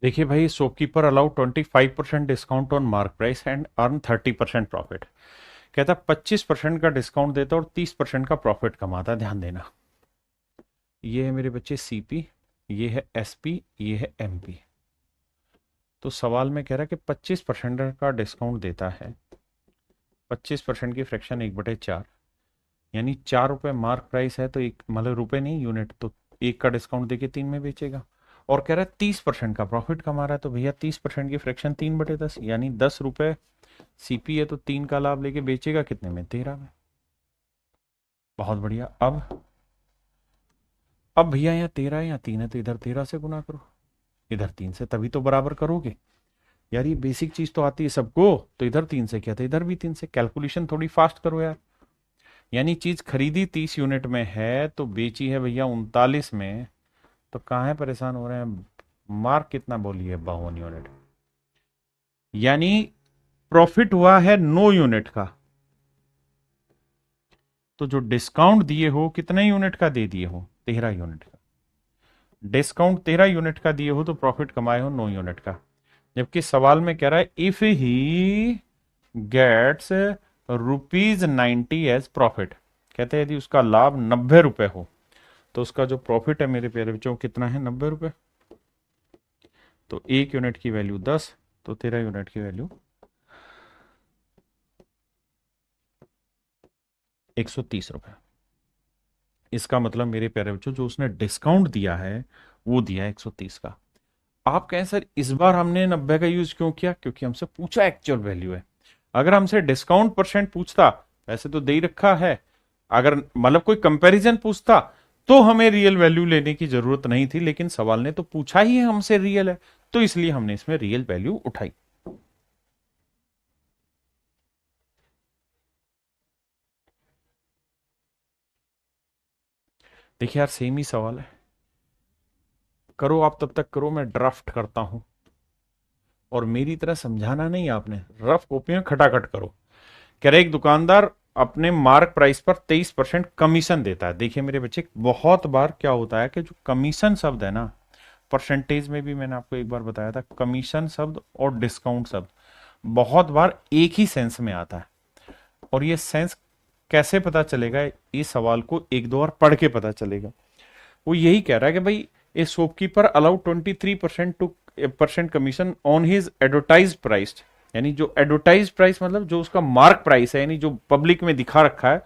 देखिए भाई, shopkeeper allow 25% discount on mark price and earn 30% profit. कहता 25% का डिस्काउंट देता और 30% का प्रॉफिट कमाता। ध्यान देना, ये है मेरे बच्चे सीपी, ये है एसपी, ये है एमपी। तो सवाल में कह रहा है कि 25% का डिस्काउंट देता है, 25% की फ्रैक्शन 1/4, यानी 4 रुपए मार्क प्राइस है, तो एक मतलब रुपए नहीं यूनिट, तो 1 का डिस्काउंट देके 3 में बेचेगा। और कह रहा है 30% का प्रॉफिट कमा रहा है, तो भैया 30% की फ्रैक्शन 3/10, यानी 10 रुपए सीपी है, तो 3 का लाभ लेके बेचेगा कितने में, 13 में। बहुत बढ़िया। अब भैया यहाँ 13 है, यहाँ 3 है, तो इधर 13 से गुना करो, इधर 3 से, तभी तो बराबर करोगे। यार ये बेसिक चीज तो आती है सबको, तो इधर 3 से किया था, इधर भी 3 से। कैलकुलेशन थोड़ी फास्ट करो यार। यानी चीज खरीदी 30 यूनिट में है तो बेची है भैया 39 में, तो कहाँ है परेशान हो रहे हैं। मार्क कितना बोलिए, 52 यूनिट। यानी प्रॉफिट हुआ है 9 यूनिट का, तो जो डिस्काउंट दिए हो कितने यूनिट का दे दिए हो, 13 यूनिट का। डिस्काउंट 13 यूनिट का दिए हो तो प्रॉफिट कमाए हो 9 यूनिट का। जबकि सवाल में कह रहा है if he gets ₹90 as profit, कहते हैं यदि उसका लाभ 90 रुपए हो तो उसका जो प्रॉफिट है मेरे प्यारे बच्चों कितना है, 90 रुपए। तो 1 यूनिट की वैल्यू 10, तो 13 यूनिट की वैल्यू 130 रुपए। इसका मतलब मेरे प्यारे बच्चों जो उसने डिस्काउंट दिया है वो दिया है 130 का। आप कहें सर इस बार हमने 90 का यूज क्यों किया, क्योंकि हमसे पूछा एक्चुअल वैल्यू है। अगर हमसे डिस्काउंट परसेंट पूछता, वैसे तो दे ही रखा है, अगर मतलब कोई कंपैरिजन पूछता तो हमें रियल वैल्यू लेने की जरूरत नहीं थी, लेकिन सवाल ने तो पूछा ही है हमसे रियल है, तो इसलिए हमने इसमें रियल वैल्यू उठाई। देखिए यार सेम ही सवाल है, करो आप तब तक करो, मैं ड्राफ्ट करता हूं। और मेरी तरह समझाना नहीं आपने, रफ कॉपी में खटाखट करो। कह रहे एक दुकानदार अपने मार्क प्राइस पर 23% कमीशन देता है। देखिए मेरे बच्चे बहुत बार क्या होता है कि जो कमीशन शब्द है ना, परसेंटेज में भी मैंने आपको एक बार बताया था, कमीशन शब्द और डिस्काउंट शब्द बहुत बार एक ही सेंस में आता है। और ये सेंस कैसे पता चलेगा, इस सवाल को एक दो बार पढ़ के पता चलेगा। वो यही कह रहा है कि भाई ए shopkeeper allow 23% commission on his advertise price. यानी जो एडवर्टाइज प्राइस मतलब जो उसका मार्क प्राइस है, यानी जो पब्लिक में दिखा रखा है,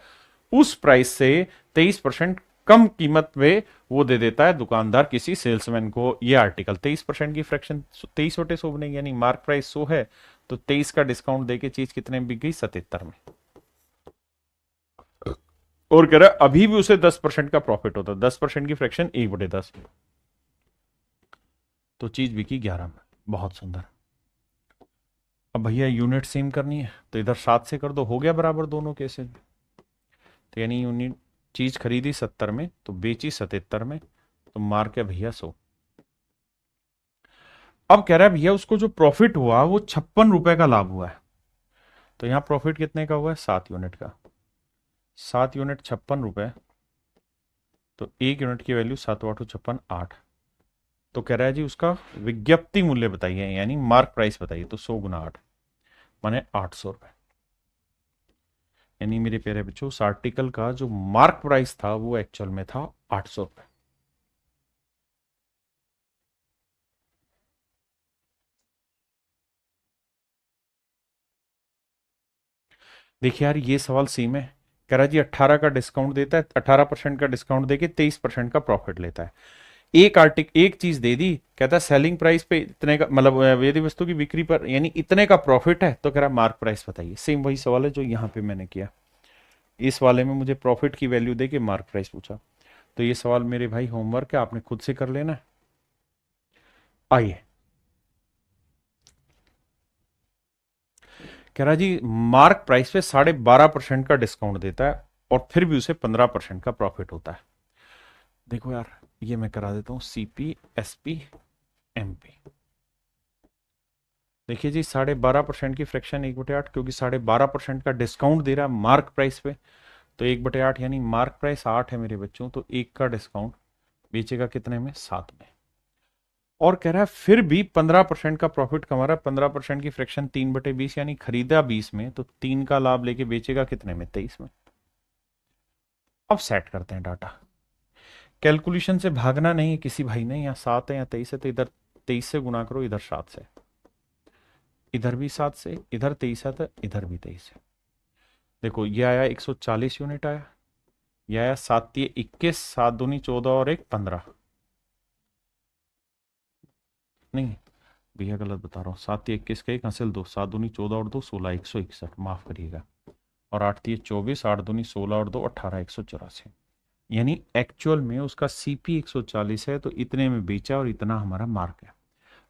उस प्राइस से 23% कम कीमत पे वो दे देता है दुकानदार किसी सेल्समैन को। ये आर्टिकल 23% की फ्रैक्शन 23/100 बनेगी, यानी मार्क प्राइस 100 है तो 23 का डिस्काउंट देके चीज कितने में बिक गई, 77 में। और कह रहा है अभी भी उसे 10% का प्रॉफिट होता है, 10% की फ्रैक्शन 1/10, तो चीज बिकी 11 में। बहुत सुंदर। अब भैया यूनिट सेम करनी है तो इधर 7 से कर दो, हो गया बराबर दोनों केसेज में। तो यानी यूनिट चीज खरीदी 70 में तो बेची 77 में, तो मार्क है भैया 100। अब कह रहा है भैया उसको जो प्रॉफिट हुआ वो 56 रुपए का लाभ हुआ है। तो यहां प्रॉफिट कितने का हुआ है, 7 यूनिट का। 7 यूनिट 56 रुपए, तो 1 यूनिट की वैल्यू 7×8 = 8। तो कह रहा है जी उसका विज्ञप्ति मूल्य बताइए, यानी मार्क प्राइस बताइए। तो 100×8 माने 800 रुपए। यानी मेरे प्यारे बच्चों उस आर्टिकल का जो मार्क प्राइस था वो एक्चुअल में था 800 रुपए। देखिए यार ये सवाल सेम है। कह रहा है जी 18 का डिस्काउंट देता है, 18% का डिस्काउंट देके 23% का प्रॉफिट लेता है। एक चीज दे दी, कहता है सेलिंग प्राइस पे इतने का, मतलब यदि वस्तु की बिक्री पर यानी इतने का प्रॉफिट है, तो कह रहा है मार्क प्राइस बताइए। सेम वही सवाल है जो यहां पे मैंने किया। इस वाले में मुझे प्रॉफिट की वैल्यू दे के मार्क प्राइस पूछा। तो ये सवाल मेरे भाई होमवर्क है, आपने खुद से कर लेना। आइए, कह रहा जी मार्क प्राइस पे 12.5% का डिस्काउंट देता है और फिर भी उसे 15% का प्रॉफिट होता है। देखो यार ये मैं करा देता हूं, सीपी एसपी एमपी। देखिए जी 12.5% की फ्रैक्शन 1/8, क्योंकि 12.5% का डिस्काउंट दे रहा है मार्क प्राइस पे, तो 1/8 यानी मार्क प्राइस 8 है मेरे बच्चों, तो 1 का डिस्काउंट बेचेगा कितने में, 7 में। और कह रहा है फिर भी 15% का प्रॉफिट कमा रहा है। 15% की फ्रैक्शन 3/20, यानी खरीदा 20 में तो 3 का लाभ लेके बेचेगा कितने में, 23 में। अब सेट करते हैं डाटा। कैलकुलेशन से भागना नहीं है किसी भाई ने, यहाँ 7 है या 23 है, तो इधर 23 से गुना करो, इधर 7 से, इधर भी 7 से, इधर 23 है तो इधर भी 23 है। देखो ये आया 140 यूनिट आया, ये आया 7×3 = 21, 7×2 = 14 और 1 15। नहीं भैया गलत बता रहा हूँ, 7×3 = 21 का 1 हासिल 2, 7×2 = 14 और 2 16, 161, माफ करिएगा। और 8×3 = 24, 8×2 = 16 और 2 18, 184। यानी एक्चुअल में उसका सीपी 140 है तो इतने में बेचा और इतना हमारा मार्क है।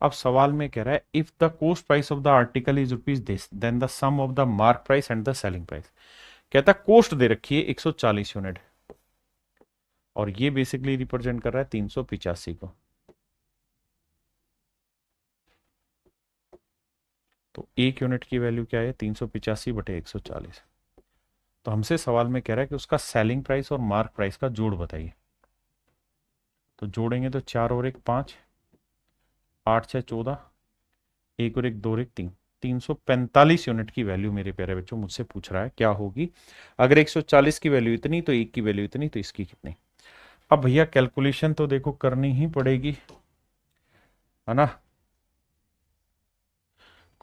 अब सवाल में कह रहा है if the cost price of the article is rupees this then the sum of the mark price and the selling price. कहता है कोस्ट दे रखी है 140 यूनिट और ये बेसिकली रिप्रेजेंट कर रहा है 385 को। तो एक यूनिट की वैल्यू क्या है 385 बटे 140। तो हमसे सवाल में कह रहा है कि उसका सेलिंग प्राइस और मार्क प्राइस का जोड़ बताइए। तो जोड़ेंगे तो 4 और 1 5, 8 6 14, 1 और 1 2 और 1 3, 345 यूनिट की वैल्यू मेरे प्यारे बच्चों मुझसे पूछ रहा है क्या होगी। अगर 140 की वैल्यू इतनी तो एक की वैल्यू इतनी तो इसकी कितनी। अब भैया कैलकुलेशन तो देखो करनी ही पड़ेगी, है ना।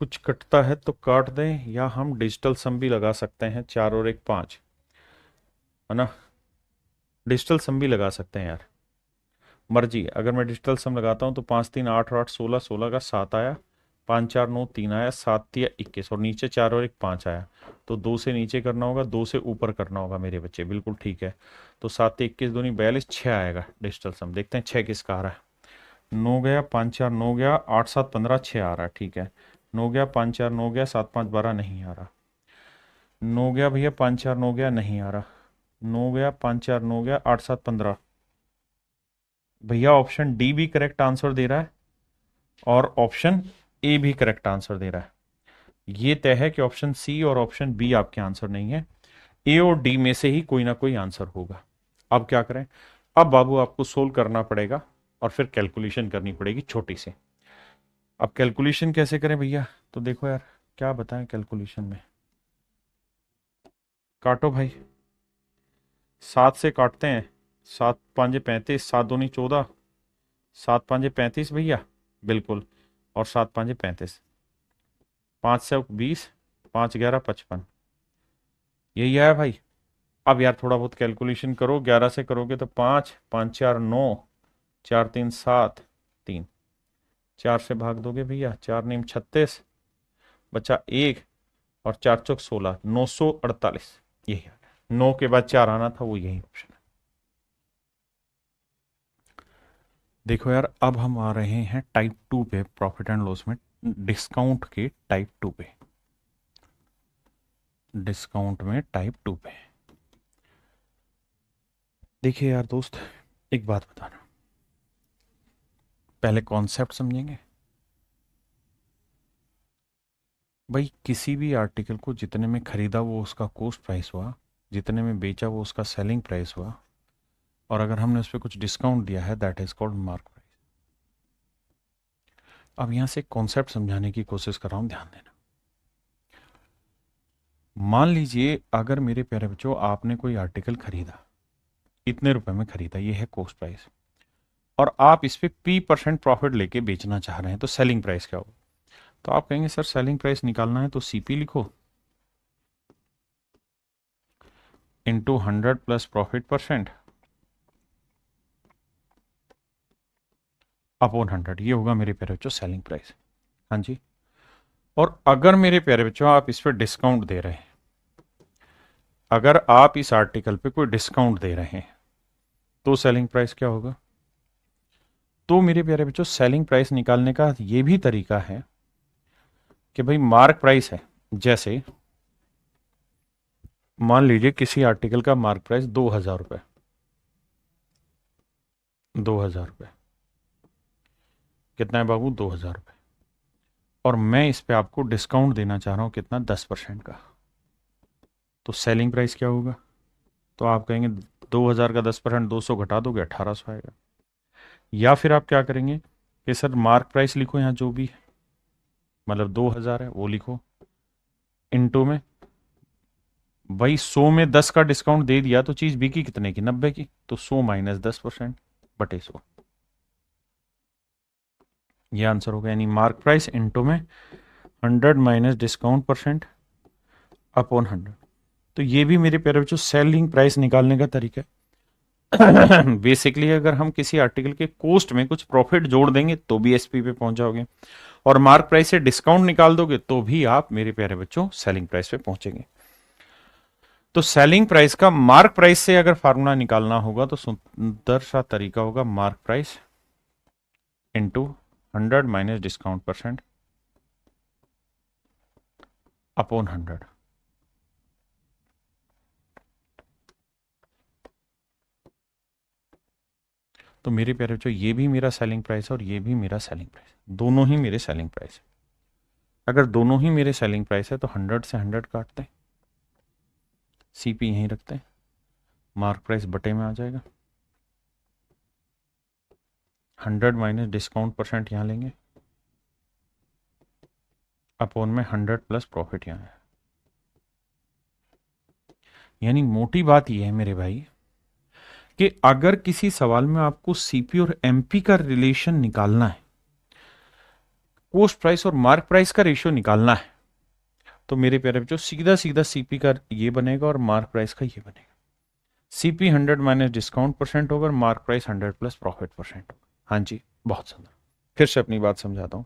कुछ कटता है तो काट दें या हम डिजिटल सम भी लगा सकते हैं। 4 और 1 5, है ना। डिजिटल सम भी लगा सकते हैं यार, मर्जी। अगर मैं डिजिटल सम लगाता हूं तो 5 3 8 8 16, 16 का 7 आया, 5 4 9 3 आया, 7 3 21 और नीचे 4 और 1 5 आया। तो 2 से नीचे करना होगा, 2 से ऊपर करना होगा मेरे बच्चे, बिल्कुल ठीक है। तो 7 21 दूनी 42, 6 आएगा डिजिटल सम। देखते हैं 6 किसका आ रहा है। 9 गया, 5 4 9 गया, 8 7 15, 6 आ रहा है, ठीक है। 9 गया, 5 4 9 गया, 7 5 12 नहीं आ रहा। 9 गया भैया, 5 4 9 गया, नहीं आ रहा। 9 गया, 5 4 9 गया, 8 7 15। भैया ऑप्शन डी भी करेक्ट आंसर दे रहा है और ऑप्शन ए भी करेक्ट आंसर दे रहा है। ये तय है कि ऑप्शन सी और ऑप्शन बी आपके आंसर नहीं है, ए और डी में से ही कोई ना कोई आंसर होगा। अब क्या करें, अब बाबू आपको सोल्व करना पड़ेगा और फिर कैलकुलेशन करनी पड़ेगी छोटी सी। अब कैलकुलेशन कैसे करें भैया, तो देखो यार क्या बताएं कैलकुलेशन में। काटो भाई, 7 से काटते हैं। 7 5 35, 7 दूनी 14, 7 5 35 भैया, बिल्कुल। और 7 5 35, 5 से 20, 5 11 55, यही आया भाई। अब यार थोड़ा बहुत कैलकुलेशन करो, 11 से करोगे तो 5 5 4 9, 4 3 7 3, 4 से भाग दोगे भैया, 4 नीम 36, बचा 1 और 4 चौक 16, 948। यही 9 के बाद 4 आना था, वो यही ऑप्शन है। देखो यार अब हम आ रहे हैं टाइप 2 पे, प्रॉफिट एंड लॉस में डिस्काउंट के टाइप 2 पे। डिस्काउंट में टाइप 2 पे देखिए यार दोस्त, एक बात बताना, पहले कॉन्सेप्ट समझेंगे। भाई किसी भी आर्टिकल को जितने में खरीदा वो उसका कॉस्ट प्राइस हुआ, जितने में बेचा वो उसका सेलिंग प्राइस हुआ, और अगर हमने उस पर कुछ डिस्काउंट दिया है that is called mark price. अब यहां से कॉन्सेप्ट समझाने की कोशिश कर रहा हूं, ध्यान देना। मान लीजिए अगर मेरे प्यारे बच्चों आपने कोई आर्टिकल खरीदा, इतने रुपए में खरीदा, ये है कॉस्ट प्राइस, और आप इस पे P% प्रॉफिट लेके बेचना चाह रहे हैं, तो सेलिंग प्राइस क्या होगा। तो आप कहेंगे सर सेलिंग प्राइस निकालना है तो CP लिखो into 100 plus profit percent upon 100, ये होगा मेरे प्यारे बच्चों सेलिंग प्राइस। हाँ जी। और अगर मेरे प्यारे बच्चों आप इस पर डिस्काउंट दे रहे हैं, अगर आप इस आर्टिकल पे कोई डिस्काउंट दे रहे हैं तो सेलिंग प्राइस क्या होगा। तो मेरे प्यारे बच्चों सेलिंग प्राइस निकालने का ये भी तरीका है कि भाई मार्क प्राइस है, जैसे मान लीजिए किसी आर्टिकल का मार्क प्राइस 2000 रुपये, 2000 रुपये कितना है बाबू, 2000 रुपये, और मैं इस पे आपको डिस्काउंट देना चाह रहा हूं कितना, 10% का। तो सेलिंग प्राइस क्या होगा। तो आप कहेंगे 2000 का 10%, 200 घटा दोगे 1800 आएगा। या फिर आप क्या करेंगे कि सर मार्क प्राइस लिखो यहाँ जो भी, मतलब 2000 है वो लिखो, इनटू में भाई 100 में 10 का डिस्काउंट दे दिया तो चीज बिकी कितने की, 90 की, तो 100 माइनस 10% बटे 100, ये आंसर होगा। यानी मार्क प्राइस इनटू में 100 माइनस डिस्काउंट परसेंट अपॉन 100। तो ये भी मेरे प्यारे बच्चों सेलिंग प्राइस निकालने का तरीका है। बेसिकली अगर हम किसी आर्टिकल के कॉस्ट में कुछ प्रॉफिट जोड़ देंगे तो भी एसपी पे पहुंच जाओगे, और मार्क प्राइस से डिस्काउंट निकाल दोगे तो भी आप मेरे प्यारे बच्चों सेलिंग प्राइस पे पहुंचेंगे। तो सेलिंग प्राइस का मार्क प्राइस से अगर फार्मूला निकालना होगा तो सुंदर सा तरीका होगा, mark price into 100 minus discount percent upon 100। तो मेरे प्यारे बच्चों, ये भी मेरा सेलिंग प्राइस है और ये भी मेरा सेलिंग प्राइस, दोनों ही मेरे सेलिंग प्राइस है। अगर दोनों ही मेरे सेलिंग प्राइस है तो 100 से 100 काटते हैं, सीपी यहीं रखते हैं, मार्क प्राइस बटे में आ जाएगा। 100 माइनस डिस्काउंट परसेंट यहां लेंगे, अपॉन में 100 प्लस प्रॉफिट यहां है। यानी मोटी बात यह है मेरे भाई कि अगर किसी सवाल में आपको सीपी और एमपी का रिलेशन निकालना है, कॉस्ट प्राइस और मार्क प्राइस का रेशियो निकालना है, तो मेरे प्यारे बच्चों सीधा सीधा सीपी का ये बनेगा और मार्क प्राइस का ये बनेगा। सीपी 100 माइनस डिस्काउंट परसेंट होगा, mark price 100 plus profit percent. हाँ जी, बहुत सुंदर। फिर से अपनी बात समझाता हूं।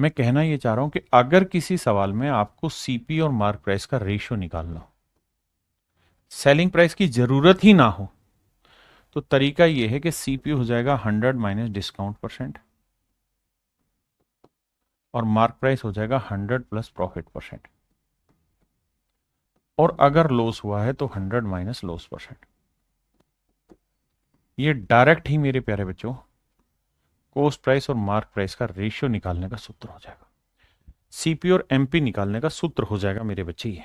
मैं कहना ये चाह रहा हूं कि अगर किसी सवाल में आपको सीपी और मार्क प्राइस का रेशियो निकालना हो, सेलिंग प्राइस की जरूरत ही ना हो, तो तरीका यह है कि सीपी हो जाएगा 100 माइनस डिस्काउंट परसेंट और मार्क प्राइस हो जाएगा 100 प्लस प्रॉफिट परसेंट। और अगर लॉस हुआ है तो 100 माइनस लॉस परसेंट। ये डायरेक्ट ही मेरे प्यारे बच्चों कॉस्ट प्राइस और मार्क प्राइस का रेशियो निकालने का सूत्र हो जाएगा। सीपी और एमपी निकालने का सूत्र हो जाएगा मेरे बच्चे ये।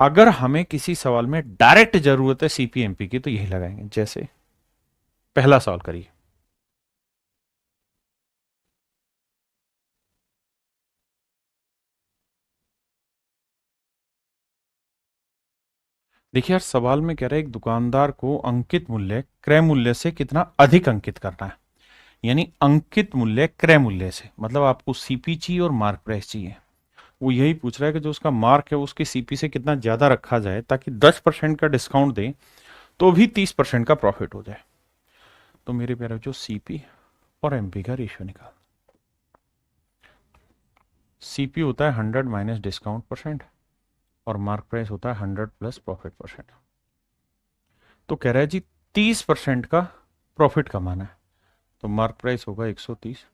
अगर हमें किसी सवाल में डायरेक्ट जरूरत है सीपी एमपी की तो यही लगाएंगे। जैसे पहला सवाल करिए, देखिए यार, सवाल में कह रहा है एक दुकानदार को अंकित मूल्य क्रय मूल्य से कितना अधिक अंकित करना है। यानी अंकित मूल्य क्रय मूल्य से, मतलब आपको सीपी चाहिए और मार्क प्राइस चाहिए। वो यही पूछ रहा है कि जो उसका मार्क है उसके सीपी से कितना ज्यादा रखा जाए ताकि 10% का डिस्काउंट दे तो भी 30% का प्रॉफिट हो जाए। तो मेरे प्यारे जो सीपी और एमपी का रेशियो निकाल। सीपी होता है 100 माइनस डिस्काउंट परसेंट और मार्क प्राइस होता है 100 प्लस प्रॉफिट परसेंट। तो कह रहा है जी 30% का प्रॉफिट कमाना है, तो मार्क प्राइस होगा 130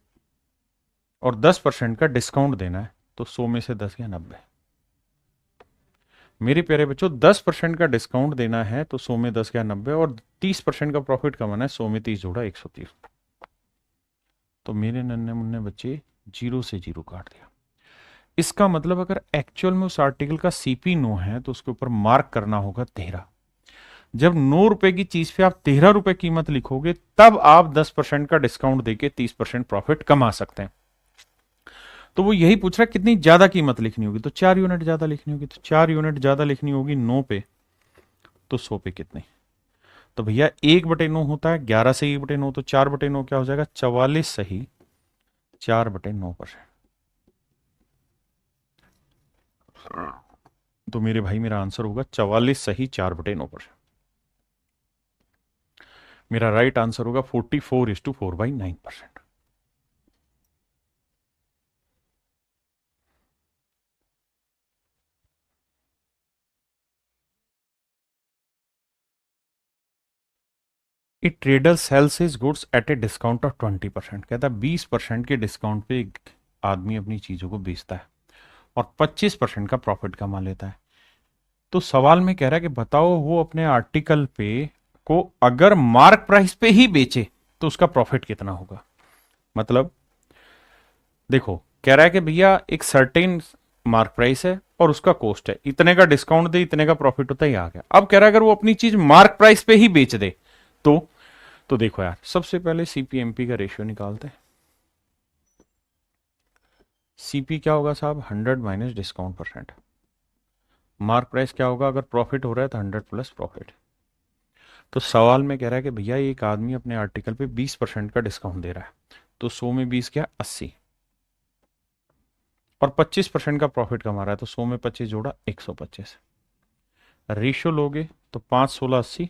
और 10% का डिस्काउंट देना है, तो 100 में से 10 या 90। मेरे प्यारे बच्चों 10% का डिस्काउंट देना है तो 100 में 10 या 90 और 30% का प्रॉफिट कमाना है, 100 में 30 जोड़ा 130। तो मेरे नन्हे मुन्ने बच्चे 0 से 0 काट दिया। इसका मतलब अगर एक्चुअल में उस आर्टिकल का सीपी 9 है तो उसके ऊपर मार्क करना होगा 13। जब 9 रुपए की चीज पे आप 13 रुपए कीमत लिखोगे तब आप 10% का डिस्काउंट देके 30% प्रॉफिट कमा सकते हैं। तो वो यही पूछ रहा है कितनी ज्यादा कीमत लिखनी होगी, तो 4 यूनिट ज्यादा लिखनी होगी। तो 4 यूनिट ज्यादा लिखनी होगी 9 पे, तो 100 पे कितनी। तो भैया 1/9 होता है, 11 से 1/9 तो 4/9 क्या हो जाएगा 44 सही 4/9%। तो मेरे भाई मेरा आंसर होगा 44 सही 4/9%। मेरा राइट आंसर होगा 44:4/9%। ए trader sales his goods at A discount of 20%। कहता है 20% के डिस्काउंट पे एक आदमी अपनी चीजों को बेचता है और 25% का प्रॉफिट कमा लेता है। तो सवाल में कह रहा है कि बताओ वो अपने आर्टिकल पे को अगर मार्क प्राइस पे ही बेचे तो उसका प्रॉफिट कितना होगा। मतलब देखो कह रहा है कि भैया एक सर्टेन मार्क प्राइस है और उसका कॉस्ट है, इतने का डिस्काउंट दे इतने का प्रॉफिट होता ही आ गया। अब कह रहा है अगर वो अपनी चीज मार्क प्राइस पे ही बेच दे तो देखो यार, सबसे पहले सीपीएमपी का रेशियो निकालते हैं। सीपी क्या होगा साहब 100 minus discount percent. Mark price क्या होगा अगर प्रॉफिट हो रहा है तो 100 प्लस प्रॉफिट। तो सवाल में कह रहा है कि भैया एक आदमी अपने आर्टिकल पे 20% का डिस्काउंट दे रहा है, तो 100 में 20 क्या 80 और 25% का प्रॉफिट कमा रहा है, तो 100 में 25 जोड़ा 125। रेशियो लोगे तो 5/16 80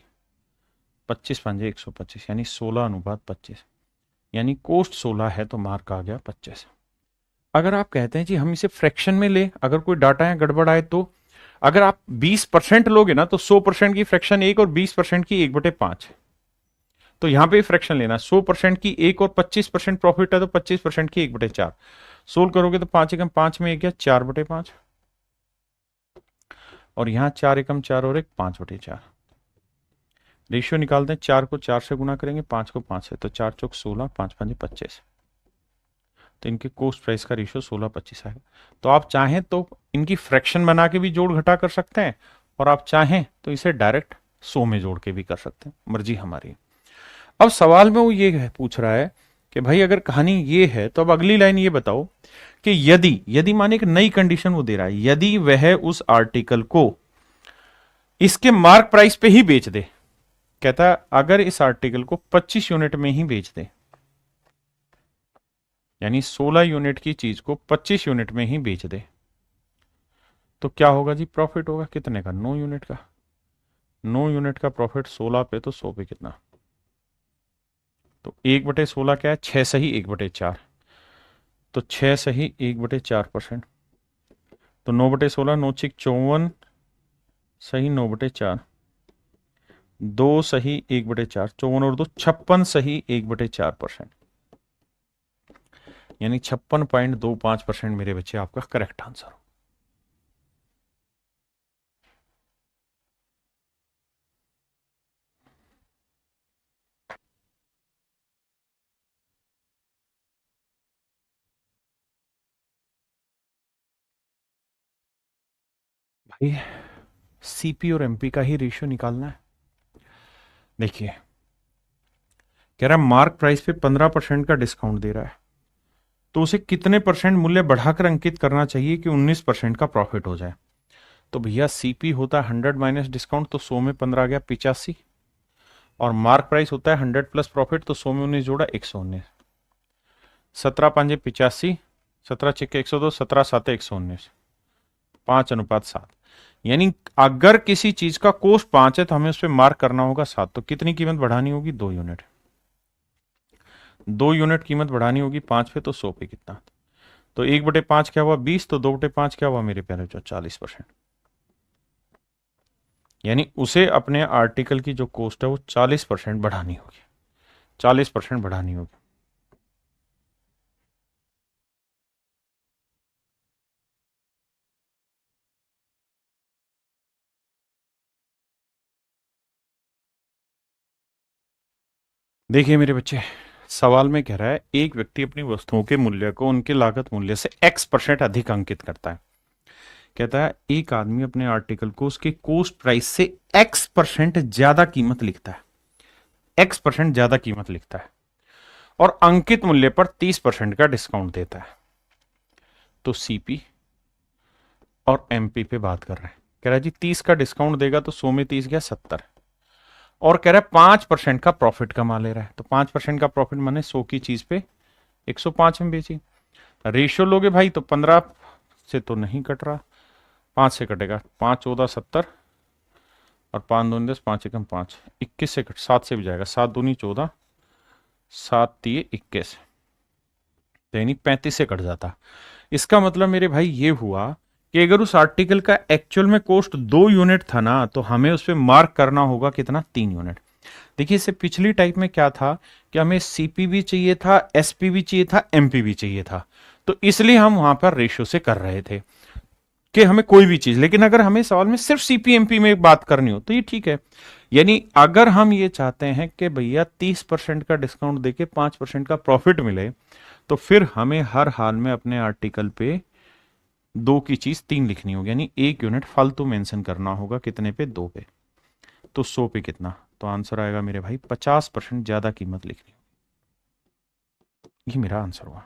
25 125 यानी 16:25। यानी कोस्ट 16 है तो मार्क आ गया 25। अगर आप कहते हैं जी हम इसे फ्रैक्शन में ले, अगर कोई डाटा है गड़बड़ आए तो अगर आप 20% लोगे ना तो 100% की फ्रैक्शन 1 और 20% की 1/5 है। तो यहां पे फ्रैक्शन लेना है। 100% की एक और 25% प्रॉफिट है तो 25% की 1/4। सोल्व करोगे तो 5 एकम 5 में 1 गया 4/5, और यहां 4 एकम 4 और 1 5/4। रेशियो निकालते हैं, 4 को 4 से गुना करेंगे, 5 को 5 से, तो 4 चौक 16, 5 5 25। तो इनके कोस्ट प्राइस का रेशियो 16:25 आएगा। तो आप चाहें तो इनकी फ्रैक्शन बना के भी जोड़ घटा कर सकते हैं, और आप चाहें तो इसे डायरेक्ट 100 में जोड़ के भी कर सकते हैं, मर्जी हमारी। अब सवाल में वो ये पूछ रहा है कि भाई अगर कहानी ये है तो अब अगली लाइन ये बताओ कि यदि यदि माने एक नई कंडीशन वो दे रहा है, यदि वह उस आर्टिकल को इसके मार्क प्राइस पे ही बेच दे। कहता है अगर इस आर्टिकल को 25 यूनिट में ही बेच दे, यानी 16 यूनिट की चीज को 25 यूनिट में ही बेच दे, तो क्या होगा जी? प्रॉफिट होगा कितने का? 9 यूनिट का। 9 यूनिट का प्रॉफिट 16 पे, तो 100 पे कितना? तो 1/16 क्या है? 6 सही 1/4, तो 6 सही 1/4%। तो 9/16, 9 6 54 सही 9/4, 2 सही 1/4, 54 और 2 56 सही 1/4%, यानी 56.25% मेरे बच्चे आपका करेक्ट आंसर हो। भाई सीपी और एमपी का ही रेशियो निकालना है। देखिए कह रहा है मार्क प्राइस पे 15% का डिस्काउंट दे रहा है, तो उसे कितने परसेंट मूल्य बढ़ाकर अंकित करना चाहिए कि 19% का प्रॉफिट हो जाए? तो भैया सीपी होता है 100 माइनस डिस्काउंट, तो 100 में 15 गया 85, और मार्क प्राइस होता है 100 प्लस प्रॉफिट, तो 100 में 19 जोड़ा 119। 17 5 85, 17 6 102, 17 7 119, 5:7। यानी अगर किसी चीज का कोस्ट 5 है तो हमें उस पर मार्क करना होगा 7, तो कितनी कीमत बढ़ानी होगी? 2 यूनिट। 2 यूनिट कीमत बढ़ानी होगी 5 पे, तो 100 पे कितना? तो 1/5 क्या हुआ? 20, तो 2/5 क्या हुआ मेरे प्यारे? 40%। यानी उसे अपने आर्टिकल की जो कोस्ट है वो 40% बढ़ानी होगी, 40% बढ़ानी होगी। देखिए मेरे बच्चे, सवाल में कह रहा है एक व्यक्ति अपनी वस्तुओं के मूल्य को उनके लागत मूल्य से X% अधिक अंकित करता है। कहता है एक आदमी अपने आर्टिकल को उसके कोस्ट प्राइस से X% ज्यादा कीमत लिखता है, X% ज्यादा कीमत लिखता है, और अंकित मूल्य पर 30% का डिस्काउंट देता है। तो सीपी और एमपी पे बात कर रहे हैं। कह रहा है जी 30 का डिस्काउंट देगा तो 100 में 30 गया 70, और कह रहा है 5% का प्रॉफिट कमा ले रहा है। तो 5% का प्रॉफिट माने 100 की चीज पे 105 में बेची। रेशियो लोगे भाई तो 15 से तो नहीं कट रहा, 5 से कटेगा, 5 14 70, और 5 2 10, 5 एकम 5, 21 से कट, 7 से भी जाएगा, 7 दूनी 14, 7 3 21, तो यानी 35 से कट जाता। इसका मतलब मेरे भाई ये हुआ कि अगर उस आर्टिकल का एक्चुअल में कोस्ट 2 यूनिट था ना, तो हमें उस पर मार्क करना होगा कितना? 3 यूनिट। देखिए इससे पिछली टाइप में क्या था कि हमें सीपी भी चाहिए था, एसपी भी चाहिए था, एमपी भी चाहिए था, तो इसलिए हम वहां पर रेशियो से कर रहे थे कि हमें कोई भी चीज। लेकिन अगर हमें सवाल में सिर्फ सीपी एमपी में बात करनी हो तो ये ठीक है। यानी अगर हम ये चाहते हैं कि भैया 30% का डिस्काउंट देके 5% का प्रॉफिट मिले, तो फिर हमें हर हाल में अपने आर्टिकल पे 2 की चीज 3 लिखनी होगी, यानी 1 यूनिट फालतू मेंशन करना होगा। कितने पे? 2 पे। तो 100 पे कितना? तो आंसर आएगा मेरे भाई 50% ज्यादा कीमत लिखनी होगी। ये मेरा आंसर हुआ।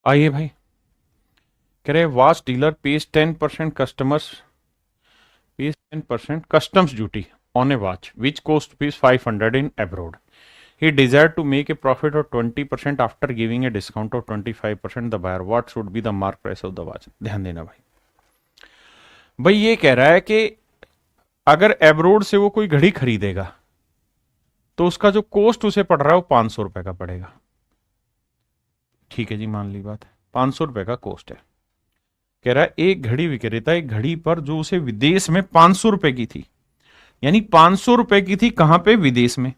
आइए भाई, कह रहे watch dealer page 10% customers pays 10% customs duty on a watch which cost rupees 500 in abroad. He desired to make a profit of 20% after giving a discount of 25% the buyer. What should be the mark price of the watch? ध्यान देना भाई। भाई ये कह रहा है कि अगर एब्रोड से वो कोई घड़ी खरीदेगा तो उसका जो कोस्ट उसे पड़ रहा है वो 500 रुपए का पड़ेगा। ठीक है जी, मान ली बात है। ₹500 का कॉस्ट है। कह रहा है एक घड़ी विक्रेता एक घड़ी पर जो उसे विदेश में ₹500 की थी, यानी ₹500 की थी कहां पे, विदेश में,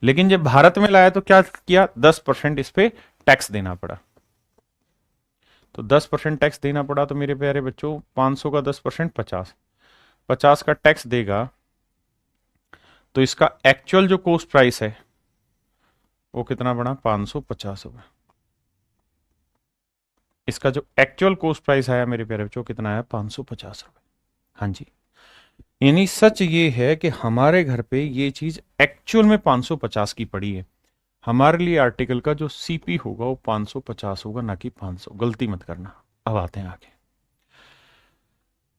लेकिन जब भारत में लाया तो क्या किया, 10% इस पे टैक्स देना पड़ा। तो 10% टैक्स देना पड़ा। तो मेरे प्यारे बच्चों 500 का 10% 50 का टैक्स देगा। तो इसका एक्चुअल जो कॉस्ट प्राइस है वो कितना बना, ₹550। इसका जो एक्चुअल कॉस्ट प्राइस आया मेरे प्यारे बच्चों कितना आया, ₹550। हाँ जी, यानी सच ये है कि हमारे घर पे ये चीज एक्चुअल में 550 की पड़ी है। हमारे लिए आर्टिकल का जो सीपी होगा वो 550 होगा, ना कि 500। गलती मत करना। अब आते हैं आगे।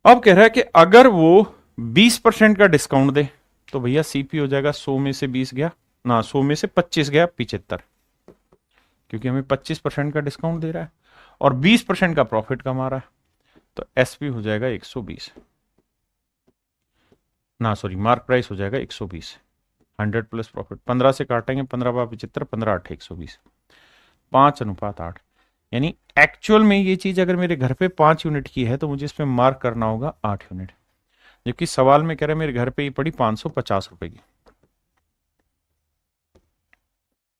अब कह रहा है कि अगर वो 20% का डिस्काउंट दे तो भैया सीपी हो जाएगा 100 में से 20 गया ना, 100 में से 25 गया 75, क्योंकि हमें 25% का डिस्काउंट दे रहा है और 20% का प्रॉफिट कमा रहा है। तो एसपी हो जाएगा 120 ना, सॉरी, मार्क प्राइस हो जाएगा 120। 100 प्लस प्रॉफिट, 15 से काटेंगे, 15 बार 75, 15 8 120, 5:8। यानी एक्चुअल में ये चीज अगर मेरे घर पे 5 यूनिट की है तो मुझे इसमें मार्क करना होगा 8 यूनिट, जबकि सवाल में कह रहा है मेरे घर पे ही पड़ी ₹550 की।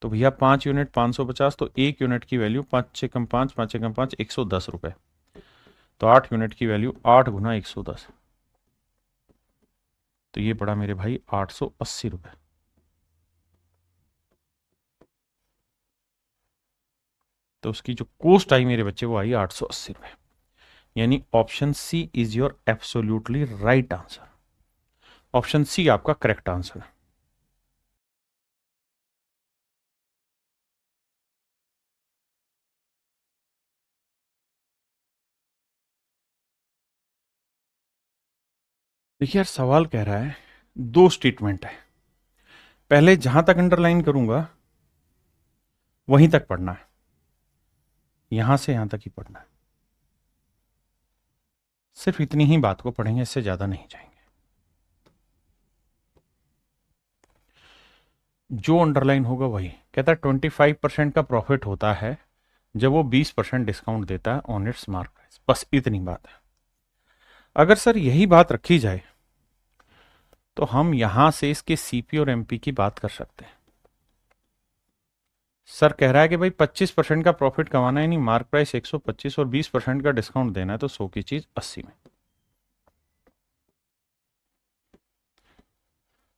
तो भैया 5 यूनिट 550, तो 1 यूनिट की वैल्यू 5 से कम 5, 5 से कम 5, ₹110। तो 8 यूनिट की वैल्यू 8 गुना 110, तो ये पड़ा मेरे भाई ₹880। तो उसकी जो कॉस्ट आई मेरे बच्चे वो आई ₹880। यानी option C is your absolutely right answer. Option C आपका करेक्ट आंसर है। देखिए यार, सवाल कह रहा है 2 स्टेटमेंट है, पहले जहां तक अंडरलाइन करूंगा वहीं तक पढ़ना है, यहां से यहां तक ही पढ़ना है। सिर्फ इतनी ही बात को पढ़ेंगे, इससे ज्यादा नहीं जाएंगे। जो अंडरलाइन होगा वही। कहता है 25% का प्रॉफिट होता है जब वो 20% डिस्काउंट देता है ऑन इट्स मार्क प्राइस। बस इतनी बात है। अगर सर यही बात रखी जाए तो हम यहां से इसके सीपी और एमपी की बात कर सकते हैं। सर कह रहा है कि भाई 25% का प्रॉफिट कमाना है, यानी मार्क प्राइस 125 और 20% का डिस्काउंट देना है, तो 100 की चीज 80 में।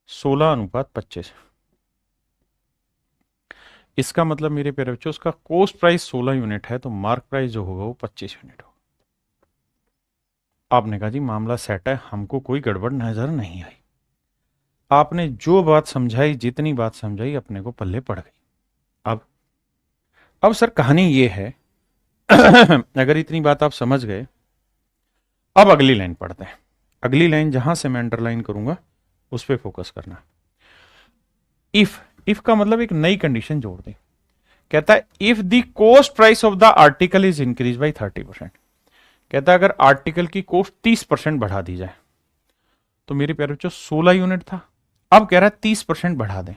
16:25। इसका मतलब मेरे प्यारे बच्चों उसका कॉस्ट प्राइस 16 यूनिट है, तो मार्क प्राइस जो होगा वो 25 यूनिट होगा। आपने कहा जी मामला सेट है, हमको कोई गड़बड़ नजर नहीं आई। आपने जो बात समझाई, जितनी बात समझाई, अपने को पल्ले पड़ गई। अब सर कहानी ये है अगर इतनी बात आप समझ गए, अब अगली लाइन पढ़ते हैं। अगली लाइन जहां से मैं अंडरलाइन करूंगा उस पर फोकस करना। इफ का मतलब एक नई कंडीशन जोड़ दें। कहता है if the cost price of the article is increase by 30%। कहता है अगर आर्टिकल की कॉस्ट 30% बढ़ा दी जाए, तो मेरे प्यारे बच्चों 16 यूनिट था, अब कह रहा है 30% बढ़ा दें।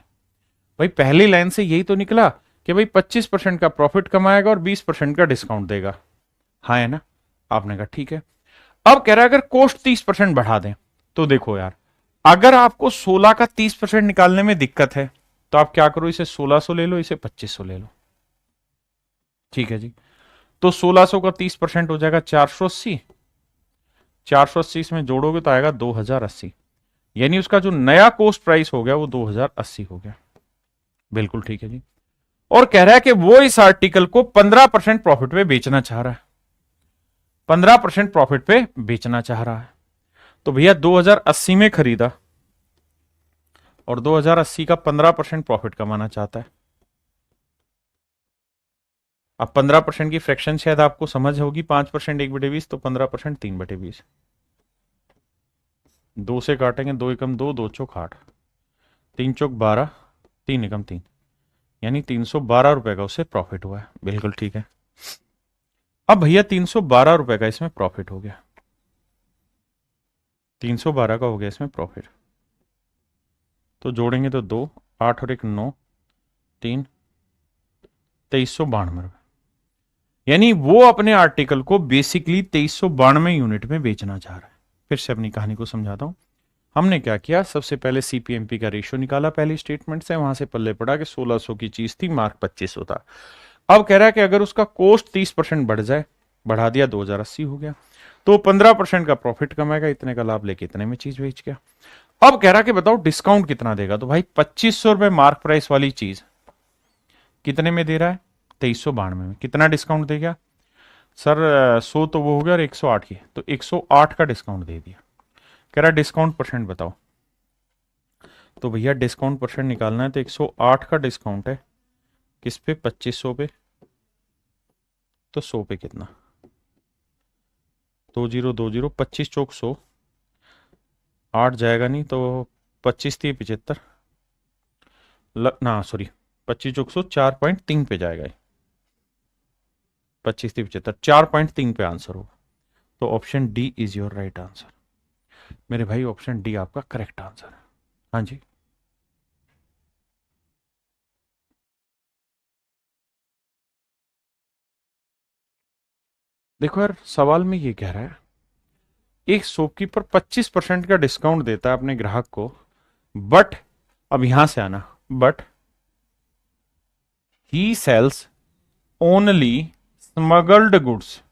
भाई पहली लाइन से यही तो निकला कि भाई 25% का प्रॉफिट कमाएगा और 20% का डिस्काउंट देगा। हाँ है ना? आपने कहा ठीक है। अब कह रहा है अगर कॉस्ट 30% बढ़ा दें, तो देखो यार, अगर आपको 16 का 30% निकालने में दिक्कत है तो आप क्या करो, इसे 1600 ले लो, इसे 2500 ले लो। ठीक है जी। तो 1600 का 30% हो जाएगा 480। 480 इसमें जोड़ोगे तो आएगा 2080, यानी उसका जो नया कॉस्ट प्राइस हो गया वो 2080 हो गया। बिल्कुल ठीक है जी। और कह रहा है कि वो इस आर्टिकल को 15% प्रॉफिट पे बेचना चाह रहा है। 15% प्रॉफिट पे बेचना चाह रहा है। तो भैया 2080 में खरीदा और 2080 का 15% प्रॉफिट कमाना चाहता है। अब 15% की फ्रैक्शन शायद आपको समझ होगी, 5% 1/20, तो 15% 3/20। 2 से काटेंगे, 2 एकम 2, 2 चौक 8, 3 चौक 12, 3 एकम 3, यानी ₹312 का उससे प्रॉफिट हुआ है। बिल्कुल ठीक है। अब भैया ₹312 का इसमें प्रॉफिट हो गया, 312 का हो गया इसमें प्रॉफिट। तो जोड़ेंगे तो 2, 8 और 1 9, 3, ₹2392। यानी वो अपने आर्टिकल को बेसिकली 2392 यूनिट में बेचना चाह रहा है। फिर से अपनी कहानी को समझाता हूं। हमने क्या किया, सबसे पहले सीपीएमपी का रेशियो निकाला पहली स्टेटमेंट से, वहां से पल्ले पड़ा कि 1600 की चीज थी, मार्क 2500 था। अब कह रहा है कि अगर उसका कॉस्ट 30% बढ़ जाए, बढ़ा दिया 2080 हो गया, तो 15% का प्रॉफिट कमाएगा, इतने का लाभ लेके इतने में चीज बेच गया। अब कह रहा कि बताओ डिस्काउंट कितना देगा, तो भाई 2500 रुपए मार्क प्राइस वाली चीज कितने में दे रहा है, 2392 में, कितना डिस्काउंट देगा सर? 100 तो वो हो गया और 108 की, तो 108 का डिस्काउंट दे दिया। कह रहा डिस्काउंट परसेंट बताओ, तो भैया डिस्काउंट परसेंट निकालना है तो 108 का डिस्काउंट है किस पे, 2500 पे, तो 100 पे कितना, 2020, 25 चौक 100, 8 जाएगा नहीं तो 25 थी 75, ना सॉरी 25 चौक 100, 4.3 पे जाएगा, 25 थी 75, 4.3 पे आंसर होगा। तो option D is your right answer मेरे भाई, ऑप्शन डी आपका करेक्ट आंसर है। हाँ जी, देखो यार सवाल में ये कह रहा है, एक शॉपकीपर 25% का डिस्काउंट देता है अपने ग्राहक को, बट अब यहां से आना, but he sells only smuggled goods,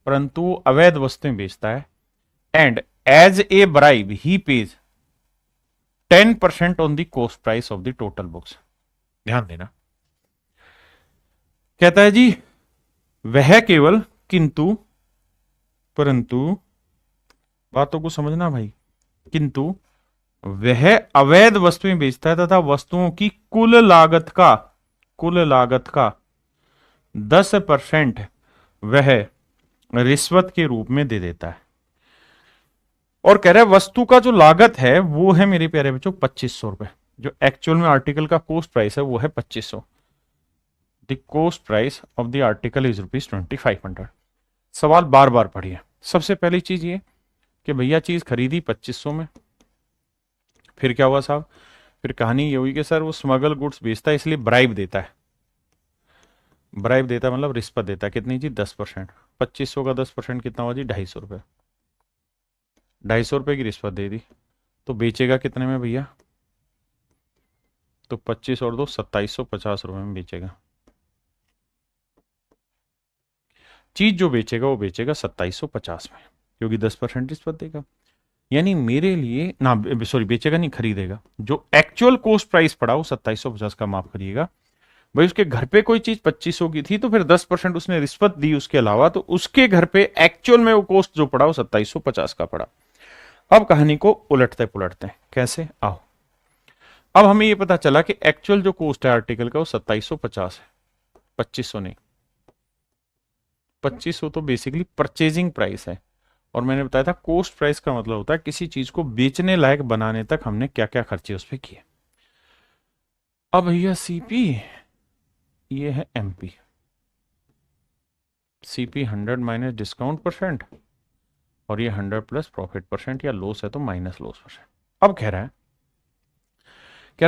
परंतु वो अवैध वस्तुएं बेचता है, and as a bribe he pays 10% on the cost price of the total books. ध्यान देना, कहता है जी वह केवल, किंतु, परंतु, बातों को समझना भाई, किंतु वह अवैध वस्तुएं बेचता है तथा वस्तुओं की कुल लागत का 10% वह रिश्वत के रूप में दे देता है। और कह रहा है वस्तु का जो लागत है वो है मेरे प्यारे बच्चों 2500 रुपए, जो एक्चुअल में आर्टिकल का कॉस्ट प्राइस है वो है 2500। The cost price of the article is ₹2500। सवाल बार बार पढ़िए। सबसे पहली चीज ये कि भैया चीज खरीदी 2500 में, फिर क्या हुआ साहब, फिर कहानी ये हुई कि सर वो स्मगल गुड्स बेचता है इसलिए ब्राइब देता है, ब्राइब देता है मतलब रिश्वत देता है, कितनी जी 10%, 2500 का 10% कितना हुआ जी 250 रुपये, 250 रुपये की रिश्वत दे दी, तो बेचेगा कितने में भैया, तो 25 और 2 2750 रुपये में बेचेगा। चीज जो बेचेगा वो बेचेगा 2750 में, क्योंकि 10% रिश्वत देगा। यानी मेरे लिए ना, सॉरी बेचेगा नहीं, खरीदेगा, जो एक्चुअल कॉस्ट प्राइस पड़ा वो 2750 का, माफ करिएगा भाई, उसके घर पे कोई चीज 2500 की थी तो फिर 10% उसने रिश्वत दी उसके अलावा, तो उसके घर पे एक्चुअल में वो कॉस्ट जो पड़ा वो 2750 का पड़ा। अब कहानी को उलटते पुलटते हैं, कैसे, आओ। अब हमें ये पता चला कि एक्चुअल जो कॉस्ट है आर्टिकल का वो 2750 है, 2500 नहीं। 2500 तो बेसिकली परचेजिंग प्राइस है, और मैंने बताया था कॉस्ट प्राइस का मतलब होता है किसी चीज को बेचने लायक बनाने तक हमने क्या क्या खर्चे उस पर किए। अब भैया सीपी, ये है MP, CP 100 minus discount percent, और ये 100 प्लस प्रॉफिट परसेंट, या लॉस है तो माइनस लॉस परसेंट। अब कह रहा है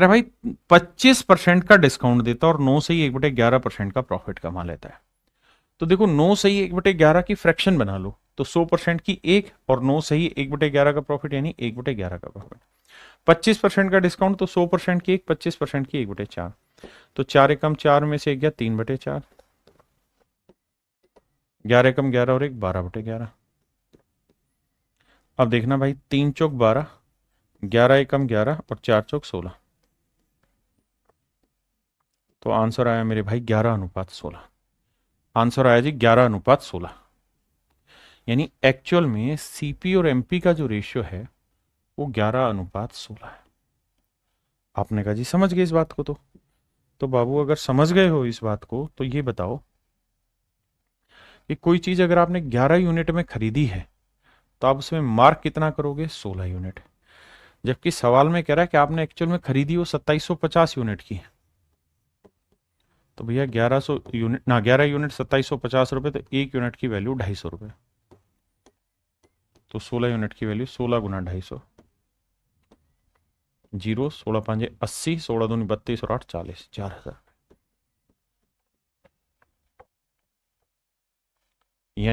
भाई 25% का डिस्काउंट देता और 9 से ही 1/11% का प्रॉफिट कमा लेता है। तो देखो 9 से ही 1/11 की फ्रैक्शन बना लो, तो 100% की एक, और 9 से ही 1/11 का प्रॉफिट यानी 1/11 का प्रॉफिट। 25% का डिस्काउंट तो 100% की एक, 25% की 1/4, तो 4 एकम 4 में से एक गया 3/4, 11 एकम 11 और एक 12/11। अब देखना भाई 3 चौक 12, 11 एकम 11 और 4 चौक 16, तो आंसर आया मेरे भाई 11:16। आंसर आया जी 11:16। यानी एक्चुअल में सीपी और एमपी का जो रेशियो है वो 11:16 है। आपने कहा जी समझ गए इस बात को, तो बाबू अगर समझ गए हो इस बात को तो ये बताओ कि कोई चीज अगर आपने 11 यूनिट में खरीदी है तो आप उसमें मार्क कितना करोगे, 16 यूनिट। जबकि सवाल में कह रहा है कि आपने एक्चुअल में खरीदी वो 2750 यूनिट की, तो भैया 1100 यूनिट ना, 11 यूनिट 2750 रुपए, तो एक यूनिट की वैल्यू 250 रुपए, तो 16 यूनिट की वैल्यू 16 गुना 250, जीरो, 16 5 80, 16 दूनी 32 और 8 40, 4000।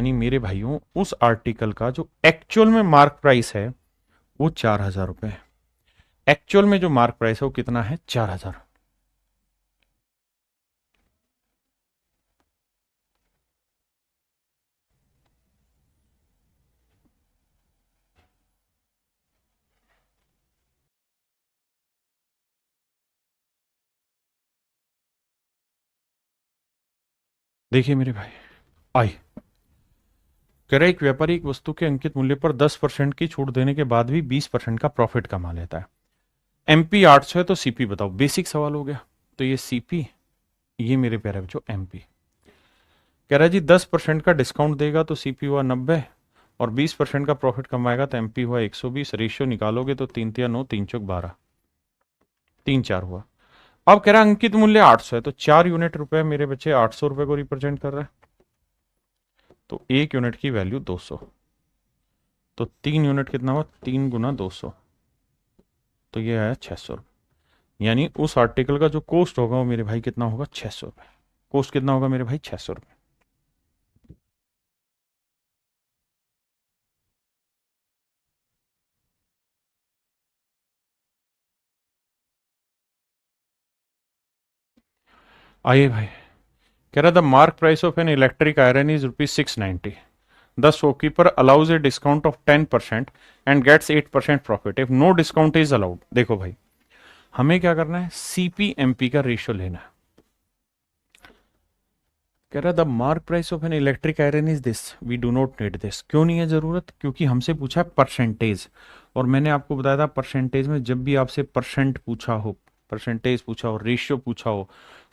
यानी मेरे भाइयों उस आर्टिकल का जो एक्चुअल में मार्क प्राइस है वो 4,000 रुपए है। एक्चुअल में जो मार्क प्राइस है वो कितना है? 4,000। देखिए मेरे भाई, आई कह रहा है एक व्यापारी एक वस्तु के अंकित मूल्य पर 10% की छूट देने के बाद भी 20% का प्रॉफिट कमा लेता है। एमपी 800 है तो सीपी बताओ। बेसिक सवाल हो गया। तो ये सीपी, ये मेरे प्यारे बच्चों एमपी। कह रहा है जी 10% का डिस्काउंट देगा तो सीपी हुआ 90 और 20% का प्रॉफिट कमाएगा तो एमपी हुआ 120। रेशियो निकालोगे तो 3 तिया 9, 3 चौक 12, 3 4 हुआ। अब कह रहा है अंकित मूल्य 800 है तो 4 यूनिट रुपए मेरे बच्चे 800 रुपए को रिप्रेजेंट कर रहा है। तो 1 यूनिट की वैल्यू 200, तो 3 यूनिट कितना हुआ? 3 गुना 200, तो ये आया 600 रुपये। यानी उस आर्टिकल का जो कॉस्ट होगा वो मेरे भाई कितना होगा? 600 रुपये। कॉस्ट कितना होगा मेरे भाई? 600 रुपये। आइए भाई, कह रहा the mark price of an electric iron is ₹690। The shopkeeper allows a discount of 10% and gets 8% profit if no discount is allowed. देखो भाई, हमें क्या करना है? सीपीएमपी का रेशियो लेना है। कह रहा the mark price of an electric iron is this, we do not need this. क्यों नहीं है जरूरत? क्योंकि हमसे पूछा है परसेंटेज, और मैंने आपको बताया था परसेंटेज में जब भी आपसे परसेंट पूछा हो, परसेंटेज पूछा हो, रेशियो पूछा हो,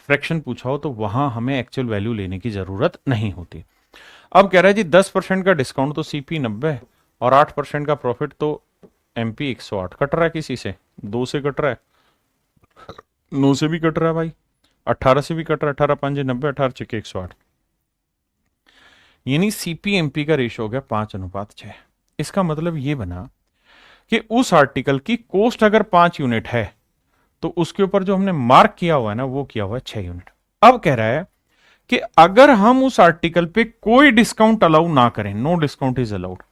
फ्रैक्शन पूछा हो, तो वहां हमें एक्चुअल वैल्यू लेने की जरूरत नहीं होती। अब कह रहा है जी 10% का डिस्काउंट तो सीपी 90 और 8% का प्रॉफिट तो एमपी 108। कट रहा है किसी से? 2 से कट रहा है, 9 से भी कट रहा है भाई, 18 से भी कट रहा है। 18 5 90, 18 6 108। यानी सीपीएमपी का रेशियो हो गया 5:6। इसका मतलब ये बना कि उस आर्टिकल की कॉस्ट अगर 5 यूनिट है तो उसके ऊपर जो हमने मार्क किया हुआ है ना, वो किया हुआ है 6 यूनिट। अब कह रहा है कि अगर हम उस आर्टिकल पे कोई डिस्काउंट अलाउ ना करें, नो डिस्काउंट इज अलाउड,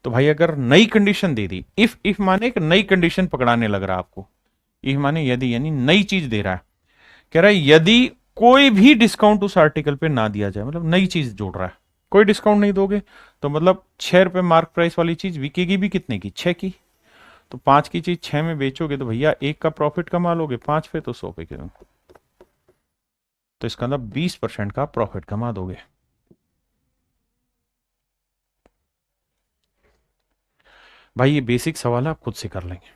तो भाई अगर नई कंडीशन दे दी, इफ माने एक नई कंडीशन पकड़ाने लग रहा है आपको, इफ माने यदि, यानी नई चीज दे रहा है। कह रहा है यदि कोई भी डिस्काउंट उस आर्टिकल पे ना दिया जाए, मतलब नई चीज जोड़ रहा है, कोई डिस्काउंट नहीं दोगे तो मतलब 6 रुपए मार्क प्राइस वाली चीज बिकेगी भी कितने की? 6 की। तो 5 की चीज 6 में बेचोगे तो भैया 1 का प्रॉफिट कमा लोगे, 5 पे तो 100 पे के, तो इसका मतलब 20% का प्रॉफिट कमा दोगे। भाई ये बेसिक सवाल है, आप खुद से कर लेंगे।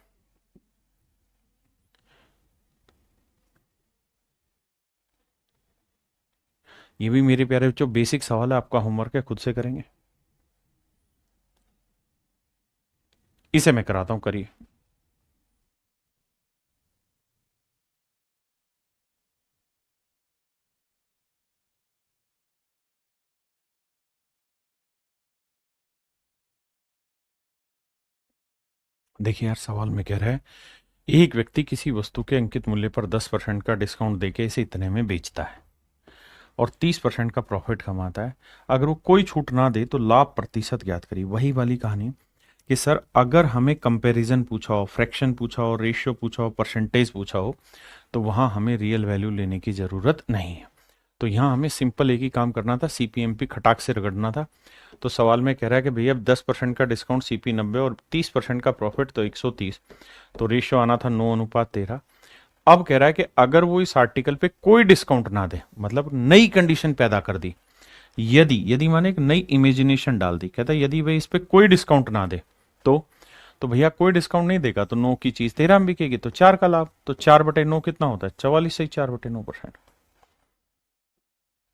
ये भी मेरे प्यारे बच्चों बेसिक सवाल है, आपका होमवर्क है, खुद से करेंगे। इसे मैं कराता हूं, करिए। देखिए यार, सवाल में कह रहा है एक व्यक्ति किसी वस्तु के अंकित मूल्य पर 10% का डिस्काउंट देके इसे इतने में बेचता है और 30% का प्रॉफिट कमाता है। अगर वो कोई छूट ना दे तो लाभ प्रतिशत ज्ञात करिए। वही वाली कहानी कि सर अगर हमें कंपैरिजन पूछा हो, फ्रैक्शन पूछा हो, रेशियो पूछा हो, परसेंटेज पूछा हो, तो वहां हमें रियल वैल्यू लेने की जरूरत नहीं है। तो यहां हमें सिंपल एक ही काम करना था, सीपीएमपी खटाक से रगड़ना था। तो सवाल में कह रहा है कि भैया 10% का डिस्काउंट सीपी 90 और 30% का प्रॉफिट तो 130, तो रेशियो आना था 9:13। अब कह रहा है कि अगर वो इस आर्टिकल पे कोई डिस्काउंट ना दे, मतलब नई कंडीशन पैदा कर दी, यदि यदि माने एक नई इमेजिनेशन डाल दी, कहता है यदि भाई इस पे कोई डिस्काउंट ना दे तो भैया कोई डिस्काउंट नहीं देगा तो 9 की चीज 13 में बिकेगी, तो 4 का लाभ, तो 4/9 कितना होता है? 44 से 4/9%।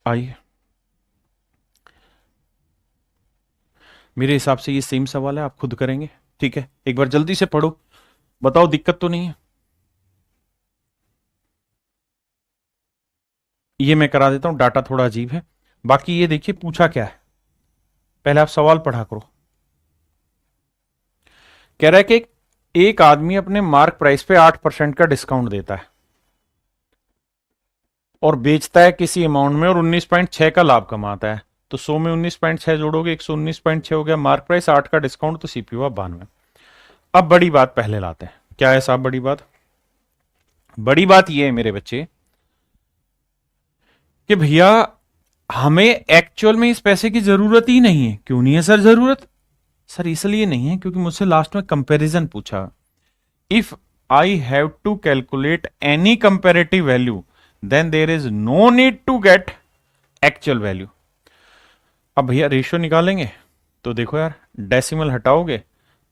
आइए, मेरे हिसाब से ये सेम सवाल है, आप खुद करेंगे। ठीक है, एक बार जल्दी से पढ़ो, बताओ दिक्कत तो नहीं है। ये मैं करा देता हूं, डाटा थोड़ा अजीब है। बाकी ये देखिए पूछा क्या है, पहले आप सवाल पढ़ा करो। कह रहा है कि एक आदमी अपने मार्क प्राइस पे 8% का डिस्काउंट देता है और बेचता है किसी अमाउंट में और 19.6 का लाभ कमाता है। तो 100 में 19.6 जोड़ोगे 119.6 हो गया। मार्क प्राइस 8 का डिस्काउंट, तो सीपीयू हुआ 92। अब बड़ी बात पहले लाते हैं। क्या है साहब बड़ी बात? बड़ी बात यह है मेरे बच्चे कि भैया हमें एक्चुअल में इस पैसे की जरूरत ही नहीं है। क्यों नहीं है सर जरूरत? सर इसलिए नहीं है क्योंकि मुझसे लास्ट में कंपैरिजन पूछा। If I have to calculate any comparative value then there is no need to get actual value. अब भैया रेशियो निकालेंगे तो देखो यार, डेसिमल हटाओगे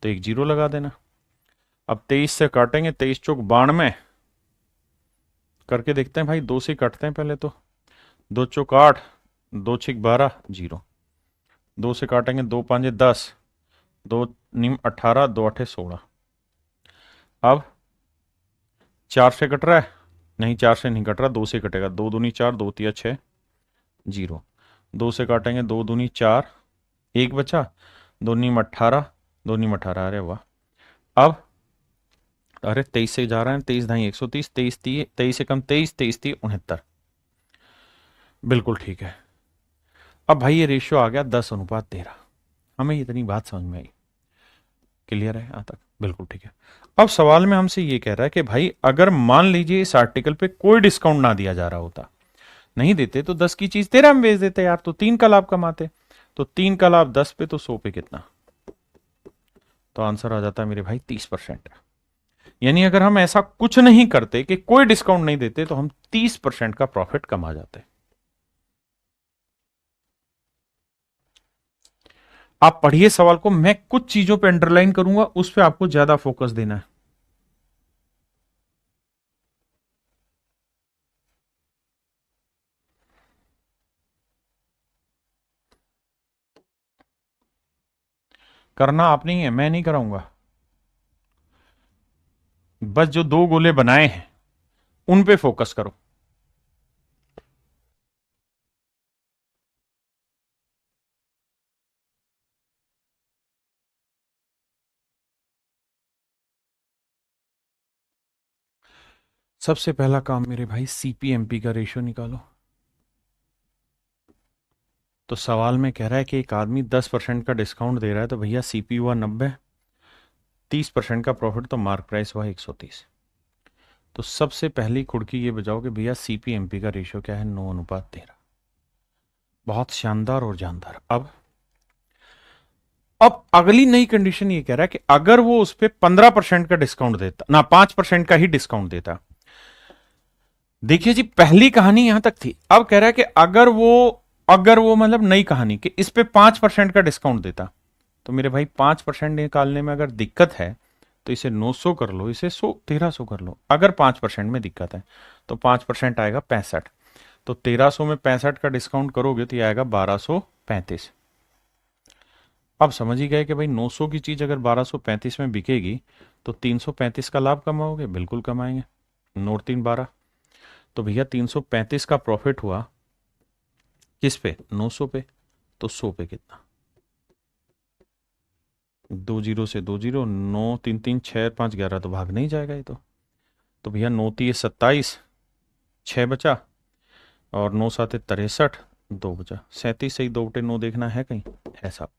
तो एक जीरो लगा देना। अब 23 से काटेंगे, 23 चौक 92 करके देखते हैं भाई। 2 से काटते हैं पहले तो, 2 चौक 8, 2 छिक 12, जीरो। 2 से काटेंगे, 2 पांजे 10, 2 निम 18, 2 अठे 16। अब 4 से कट रहा है? नहीं 4 से नहीं कट रहा, 2 से कटेगा। 2 दूनी 4, 2 तिया 6, जीरो। 2 से काटेंगे, 2 दूनी 4, एक बचा, 2 नीम 18, 2 नीम 18। अरे वाह। अब अरे 23 से जा रहा है, 23 ढाई 130, 23 से कम 23, 23 30 69। बिल्कुल ठीक है। अब भाई ये रेशियो आ गया 10:13। हमें इतनी बात समझ में आई? क्लियर है यहां तक? बिल्कुल ठीक है। अब सवाल में हमसे ये कह रहा है कि भाई अगर मान लीजिए इस आर्टिकल पे कोई डिस्काउंट ना दिया जा रहा होता, नहीं देते तो 10 की चीज 13 में बेच देते यार, तो 3 का लाभ कमाते। तो 3 का लाभ 10 पे, तो 100 पे कितना? तो आंसर आ जाता है मेरे भाई 30%। यानी अगर हम ऐसा कुछ नहीं करते कि कोई डिस्काउंट नहीं देते तो हम 30% का प्रॉफिट कमा जाते। आप पढ़िए सवाल को, मैं कुछ चीजों पे अंडरलाइन करूंगा, उस पे आपको ज्यादा फोकस देना है। करना आप नहीं है, मैं नहीं कराऊंगा। बस जो 2 गोले बनाए हैं उन पे फोकस करो। सबसे पहला काम मेरे भाई सीपीएमपी का रेशियो निकालो। तो सवाल में कह रहा है कि एक आदमी 10% का डिस्काउंट दे रहा है, तो भैया सीपी हुआ 90, 30% का प्रॉफिट, तो मार्क प्राइस हुआ 130। तो सबसे पहली खुड़की ये बजाओ कि भैया सीपीएमपी का रेशियो क्या है? 9:13। बहुत शानदार और जानदार। अब अगली नई कंडीशन ये कह रहा है कि अगर वो उस पर 15% का डिस्काउंट देता ना, 5% का ही डिस्काउंट देता। देखिए जी, पहली कहानी यहां तक थी। अब कह रहा है कि अगर वो मतलब नई कहानी कि इस पे 5% का डिस्काउंट देता, तो मेरे भाई 5% निकालने में अगर दिक्कत है तो इसे 900 कर लो, इसे 1300 कर लो। अगर 5% में दिक्कत है तो 5% आएगा 65। तो 1300 में 65 का डिस्काउंट करोगे तो ये आएगा 1235। अब समझ ही गए कि भाई 900 की चीज अगर 1235 में बिकेगी तो 335 का लाभ कमाओगे। बिल्कुल कमाएंगे। नोट 312। तो भैया 335 का प्रॉफिट हुआ किस पे? 900 पे। तो 100 पे कितना? 2 जीरो से 2 जीरो, 9 3 3 6 5 11, तो भाग नहीं जाएगा ये तो भैया 9 3 27, 6 बचा, और 9 7 63, 2 बचा। 37 से ही 2 बटे 9 देखना है कहीं? है साहब।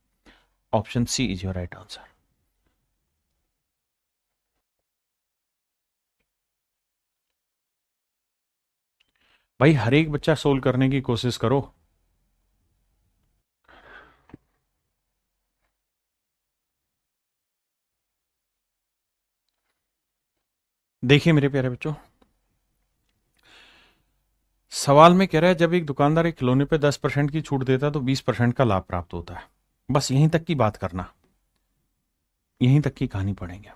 Option C is your right answer. भाई हर एक बच्चा सोल्व करने की कोशिश करो। देखिए मेरे प्यारे बच्चों, सवाल में कह रहा है जब एक दुकानदार एक खिलौने पे 10% की छूट देता है तो 20% का लाभ प्राप्त होता है। बस यहीं तक की बात करना, यहीं तक की कहानी पढ़ेंगे।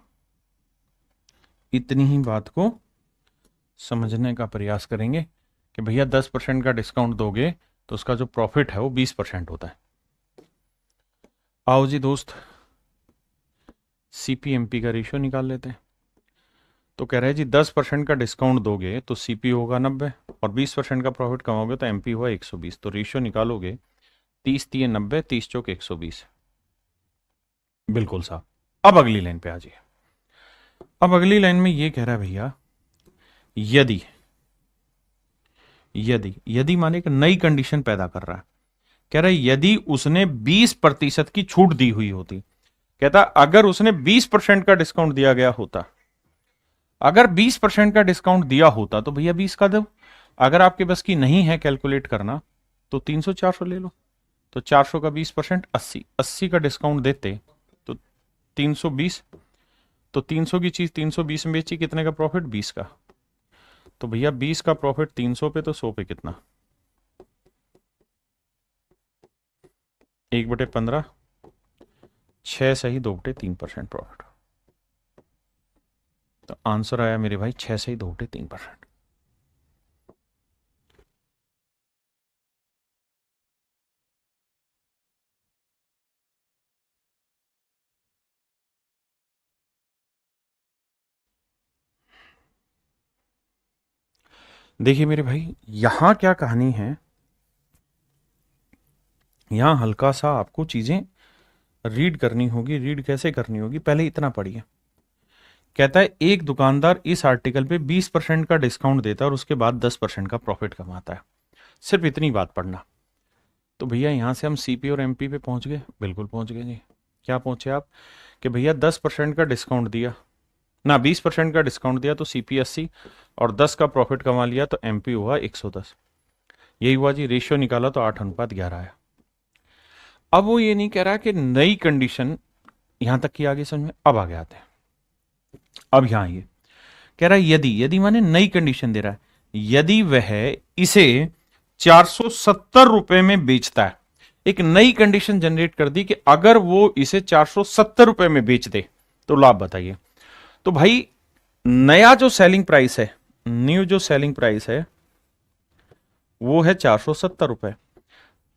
इतनी ही बात को समझने का प्रयास करेंगे कि भैया 10% का डिस्काउंट दोगे तो उसका जो प्रॉफिट है वो 20% होता है। आओ जी दोस्त, सीपीएमपी का रेशियो निकाल लेते हैं। तो कह रहे हैं जी 10% का डिस्काउंट दोगे तो सीपी होगा 90, और 20% का प्रॉफिट कमाओगे तो एमपी हुआ 120। तो रेशियो निकालोगे 30 3 90, 30 चौक 120। बिल्कुल साहब। अब अगली लाइन पे आ जाइए। अब अगली लाइन में ये कह रहा है भैया, यदि यदि यदि माने एक नई कंडीशन पैदा कर रहा है कह रहा है यदि उसने 20% की छूट दी हुई होती, कहता अगर उसने 20% का डिस्काउंट दिया गया होता, अगर 20% का डिस्काउंट दिया होता तो भैया 20 का दो। अगर आपके बस की नहीं है कैलकुलेट करना तो 300 400 ले लो। तो 400 का 20% 80, 80 का डिस्काउंट देते तो 320। तो 300 की चीज 320 में बेची, कितने का प्रॉफिट? 20 का। तो भैया 20 का प्रॉफिट 300 पे, तो 100 पे कितना? 1/15, 6 सही 2/3% प्रॉफिट। तो आंसर आया मेरे भाई 6 सही 2/3%। देखिए मेरे भाई यहां क्या कहानी है, यहां हल्का सा आपको चीजें रीड करनी होगी। रीड कैसे करनी होगी, पहले इतना पढ़िए। कहता है एक दुकानदार इस आर्टिकल पे 20% का डिस्काउंट देता है और उसके बाद 10% का प्रॉफिट कमाता है। सिर्फ इतनी बात पढ़ना। तो भैया यहां से हम सीपी और एमपी पे पहुंच गए, बिल्कुल पहुंच गए जी। क्या पहुंचे आप कि भैया 10% का डिस्काउंट दिया ना, 20% का डिस्काउंट दिया तो सीपी 80 और 10 का प्रॉफिट कमा लिया तो एमपी हुआ 110। यही हुआ जी, रेशियो निकाला तो 8:11 आया। अब वो ये नहीं कह रहा कि नई कंडीशन, यहां तक की आगे समझ में, अब आगे आते हैं। अब यहां ये कह रहा है यदि, यदि माने नई कंडीशन दे रहा है, यदि वह इसे 470 रुपए में बेचता है। एक नई कंडीशन जनरेट कर दी कि अगर वो इसे 470 रुपए में बेच दे तो लाभ बताइए। तो भाई नया जो सेलिंग प्राइस है, न्यू जो सेलिंग प्राइस है वो है 470 रुपए।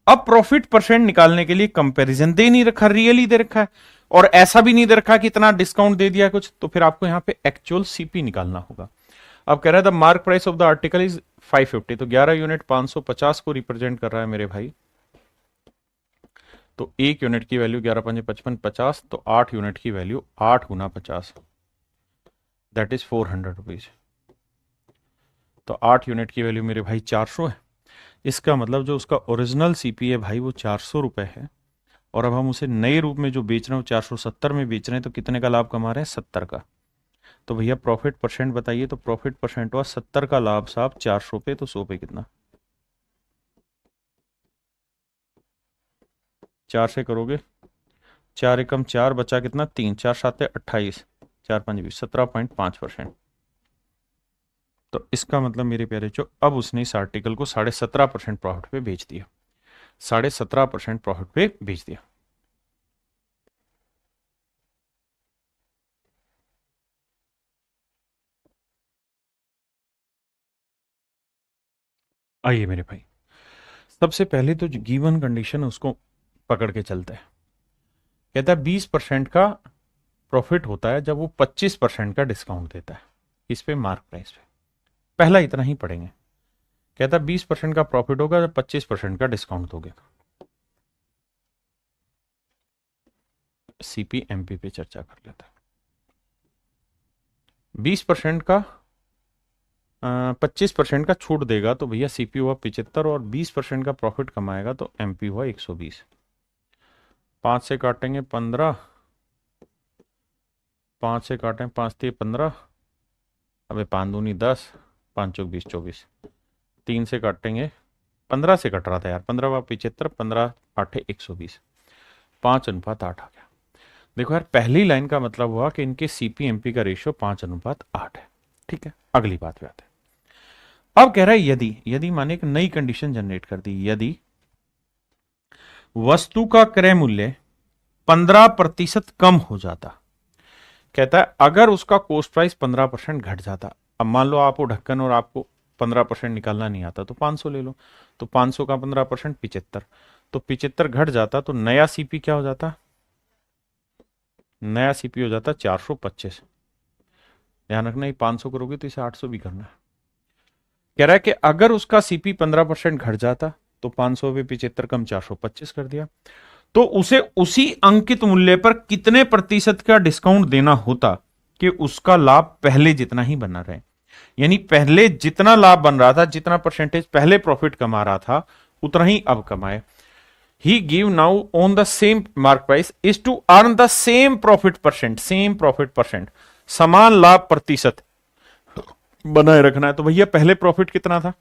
अब प्रॉफिट परसेंट निकालने के लिए कंपैरिजन दे नहीं रखा, रियली दे रखा है, और ऐसा भी नहीं दे रखा कि इतना डिस्काउंट दे दिया कुछ, तो फिर आपको यहां पे एक्चुअल सीपी निकालना होगा। अब कह रहा है the mark price of the article is 550, तो 11 यूनिट 550 को रिप्रेजेंट कर रहा है मेरे भाई। तो एक यूनिट की वैल्यू 11 पंजे 55, 50, तो 8 यूनिट की value 8 Guna 50, that is 400 rupees. तो 8 यूनिट की वैल्यू मेरे भाई 400 है। इसका मतलब जो उसका ओरिजिनल सीपी है भाई वो 400 रुपए है, और अब हम उसे नए रूप में जो बेच रहे हैं 470 में बेच रहे हैं, तो कितने का लाभ कमा रहे हैं? 70 का। तो भैया प्रॉफिट परसेंट बताइए। तो प्रॉफिट परसेंट हुआ 70 का लाभ साहब 400 पे, तो 100 पे कितना? 4 से करोगे, 4 एकम 4, बचा कितना? 3, 4 7 28, 4 5 20, 17.5%। तो इसका मतलब मेरे प्यारे जो, अब उसने इस आर्टिकल को 17.5% प्रॉफिट पे बेच दिया, 17.5% प्रॉफिट पे बेच दिया। आइए मेरे भाई, सबसे पहले तो जो गिवन कंडीशन है उसको पकड़ के चलते हैं। कहता है 20% का प्रॉफिट होता है जब वो 25% का डिस्काउंट देता है इस पे, मार्क प्राइस पे। पहला इतना ही पढ़ेंगे। कहता है 20% का प्रॉफिट होगा जब 25% का डिस्काउंट दोगे। सीपी एमपी पे चर्चा कर लेता है। 20% का 25% का छूट देगा तो भैया सीपी हुआ 75, और 20% का प्रॉफिट कमाएगा तो एमपी हुआ 120। 5 से काटेंगे 15, 5 से काटें 5 3 15, अबे 5 दूनी 10, 5 चौक 20 24। 3 से काटेंगे, 15 से कट रहा था यार, 15 व 75, 15 8 120, 5:8 आ गया। देखो यार पहली लाइन का मतलब हुआ कि इनके सीपीएमपी का रेशियो 5:8 है। ठीक है, अगली बात पे आते हैं। अब कह रहा है यदि, यदि माने एक नई कंडीशन जनरेट कर दी, यदि वस्तु का क्रय मूल्य 15% कम हो जाता। कहता है अगर उसका कोस्ट प्राइस 15% घट जाता। अब मान लो आप वो ढक्कन और आपको 15% निकालना नहीं आता तो 500 ले लो। तो 500 का 15% 75, तो 75 घट जाता तो नया सीपी क्या हो जाता? नया सीपी हो जाता 425। ध्यान रखना, ये 500 करोगे तो इसे 800 भी करना है। कह रहा है कि अगर उसका सीपी 15% घट जाता तो 500 पे 75 कम 425 कर दिया, तो उसे उसी अंकित मूल्य पर कितने प्रतिशत का डिस्काउंट देना होता कि उसका लाभ पहले जितना ही बना रहे। यानी पहले जितना लाभ बन रहा था, जितना परसेंटेज पहले प्रॉफिट कमा रहा था, उतना ही अब कमाए। He give now on the same mark price is to earn the same profit percent, same profit percent, समान लाभ प्रतिशत बनाए रखना है। तो भैया पहले प्रॉफिट कितना था?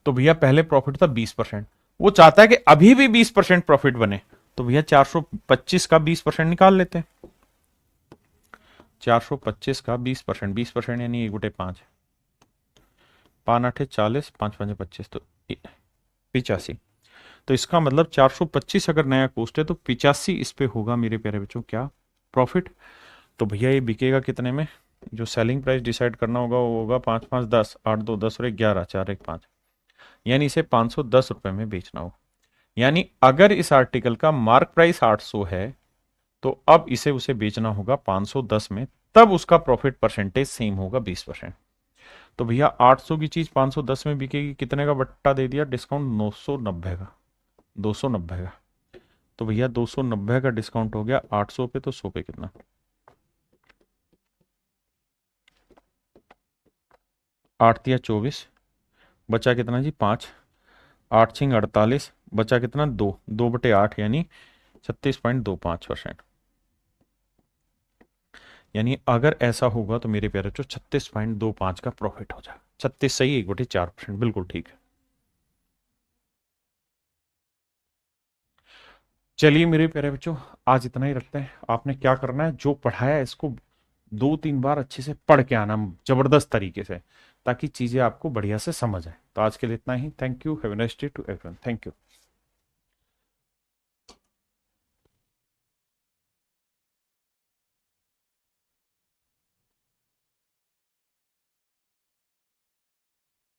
तो भैया पहले प्रॉफिट था 20%। वो चाहता है कि अभी भी 20% प्रॉफिट बने। तो भैया 425 का 20% निकाल लेते हैं। 425 का 20%, 20% यानी 1/5, 5 8 40, 5 5 25, तो 85। तो इसका मतलब 425 अगर नया कोस्ट है तो 85 इस पे होगा मेरे प्यारे बच्चों क्या? प्रॉफिट। तो भैया ये बिकेगा कितने में? जो सेलिंग प्राइस डिसाइड करना होगा वो होगा 5 5 10, 8 2 10 और 11, 4 1 5, यानी इसे 510 रुपए में बेचना हो। यानी अगर इस आर्टिकल का मार्क प्राइस 800 है तो अब इसे उसे बेचना होगा 510 में, तब उसका प्रॉफिट परसेंटेज सेम होगा 20%। तो भैया 800 की चीज 510 में बिकेगी, कितने का बट्टा दे दिया डिस्काउंट? 990 का, 290 का। तो भैया 290 का डिस्काउंट हो गया 800 पे, तो 100 पे कितना? 8 तिया 24, बचा कितना जी? 5, 8 छिंग 48, बचा कितना? 2, 2/8 यानी 36.25%। यानी अगर ऐसा होगा तो मेरे प्यारे बच्चों 36.25 का प्रॉफिट हो जाएगा। 36 सही, 1/4%, बिल्कुल ठीक है। चलिए मेरे प्यारे बच्चों, आज इतना ही रखते हैं। आपने क्या करना है, जो पढ़ाया है इसको 2 3 बार अच्छे से पढ़ के आना, जबरदस्त तरीके से, ताकि चीजें आपको बढ़िया से समझ आए। तो आज के लिए इतना ही। Thank you. Have a nice day to everyone. Thank you.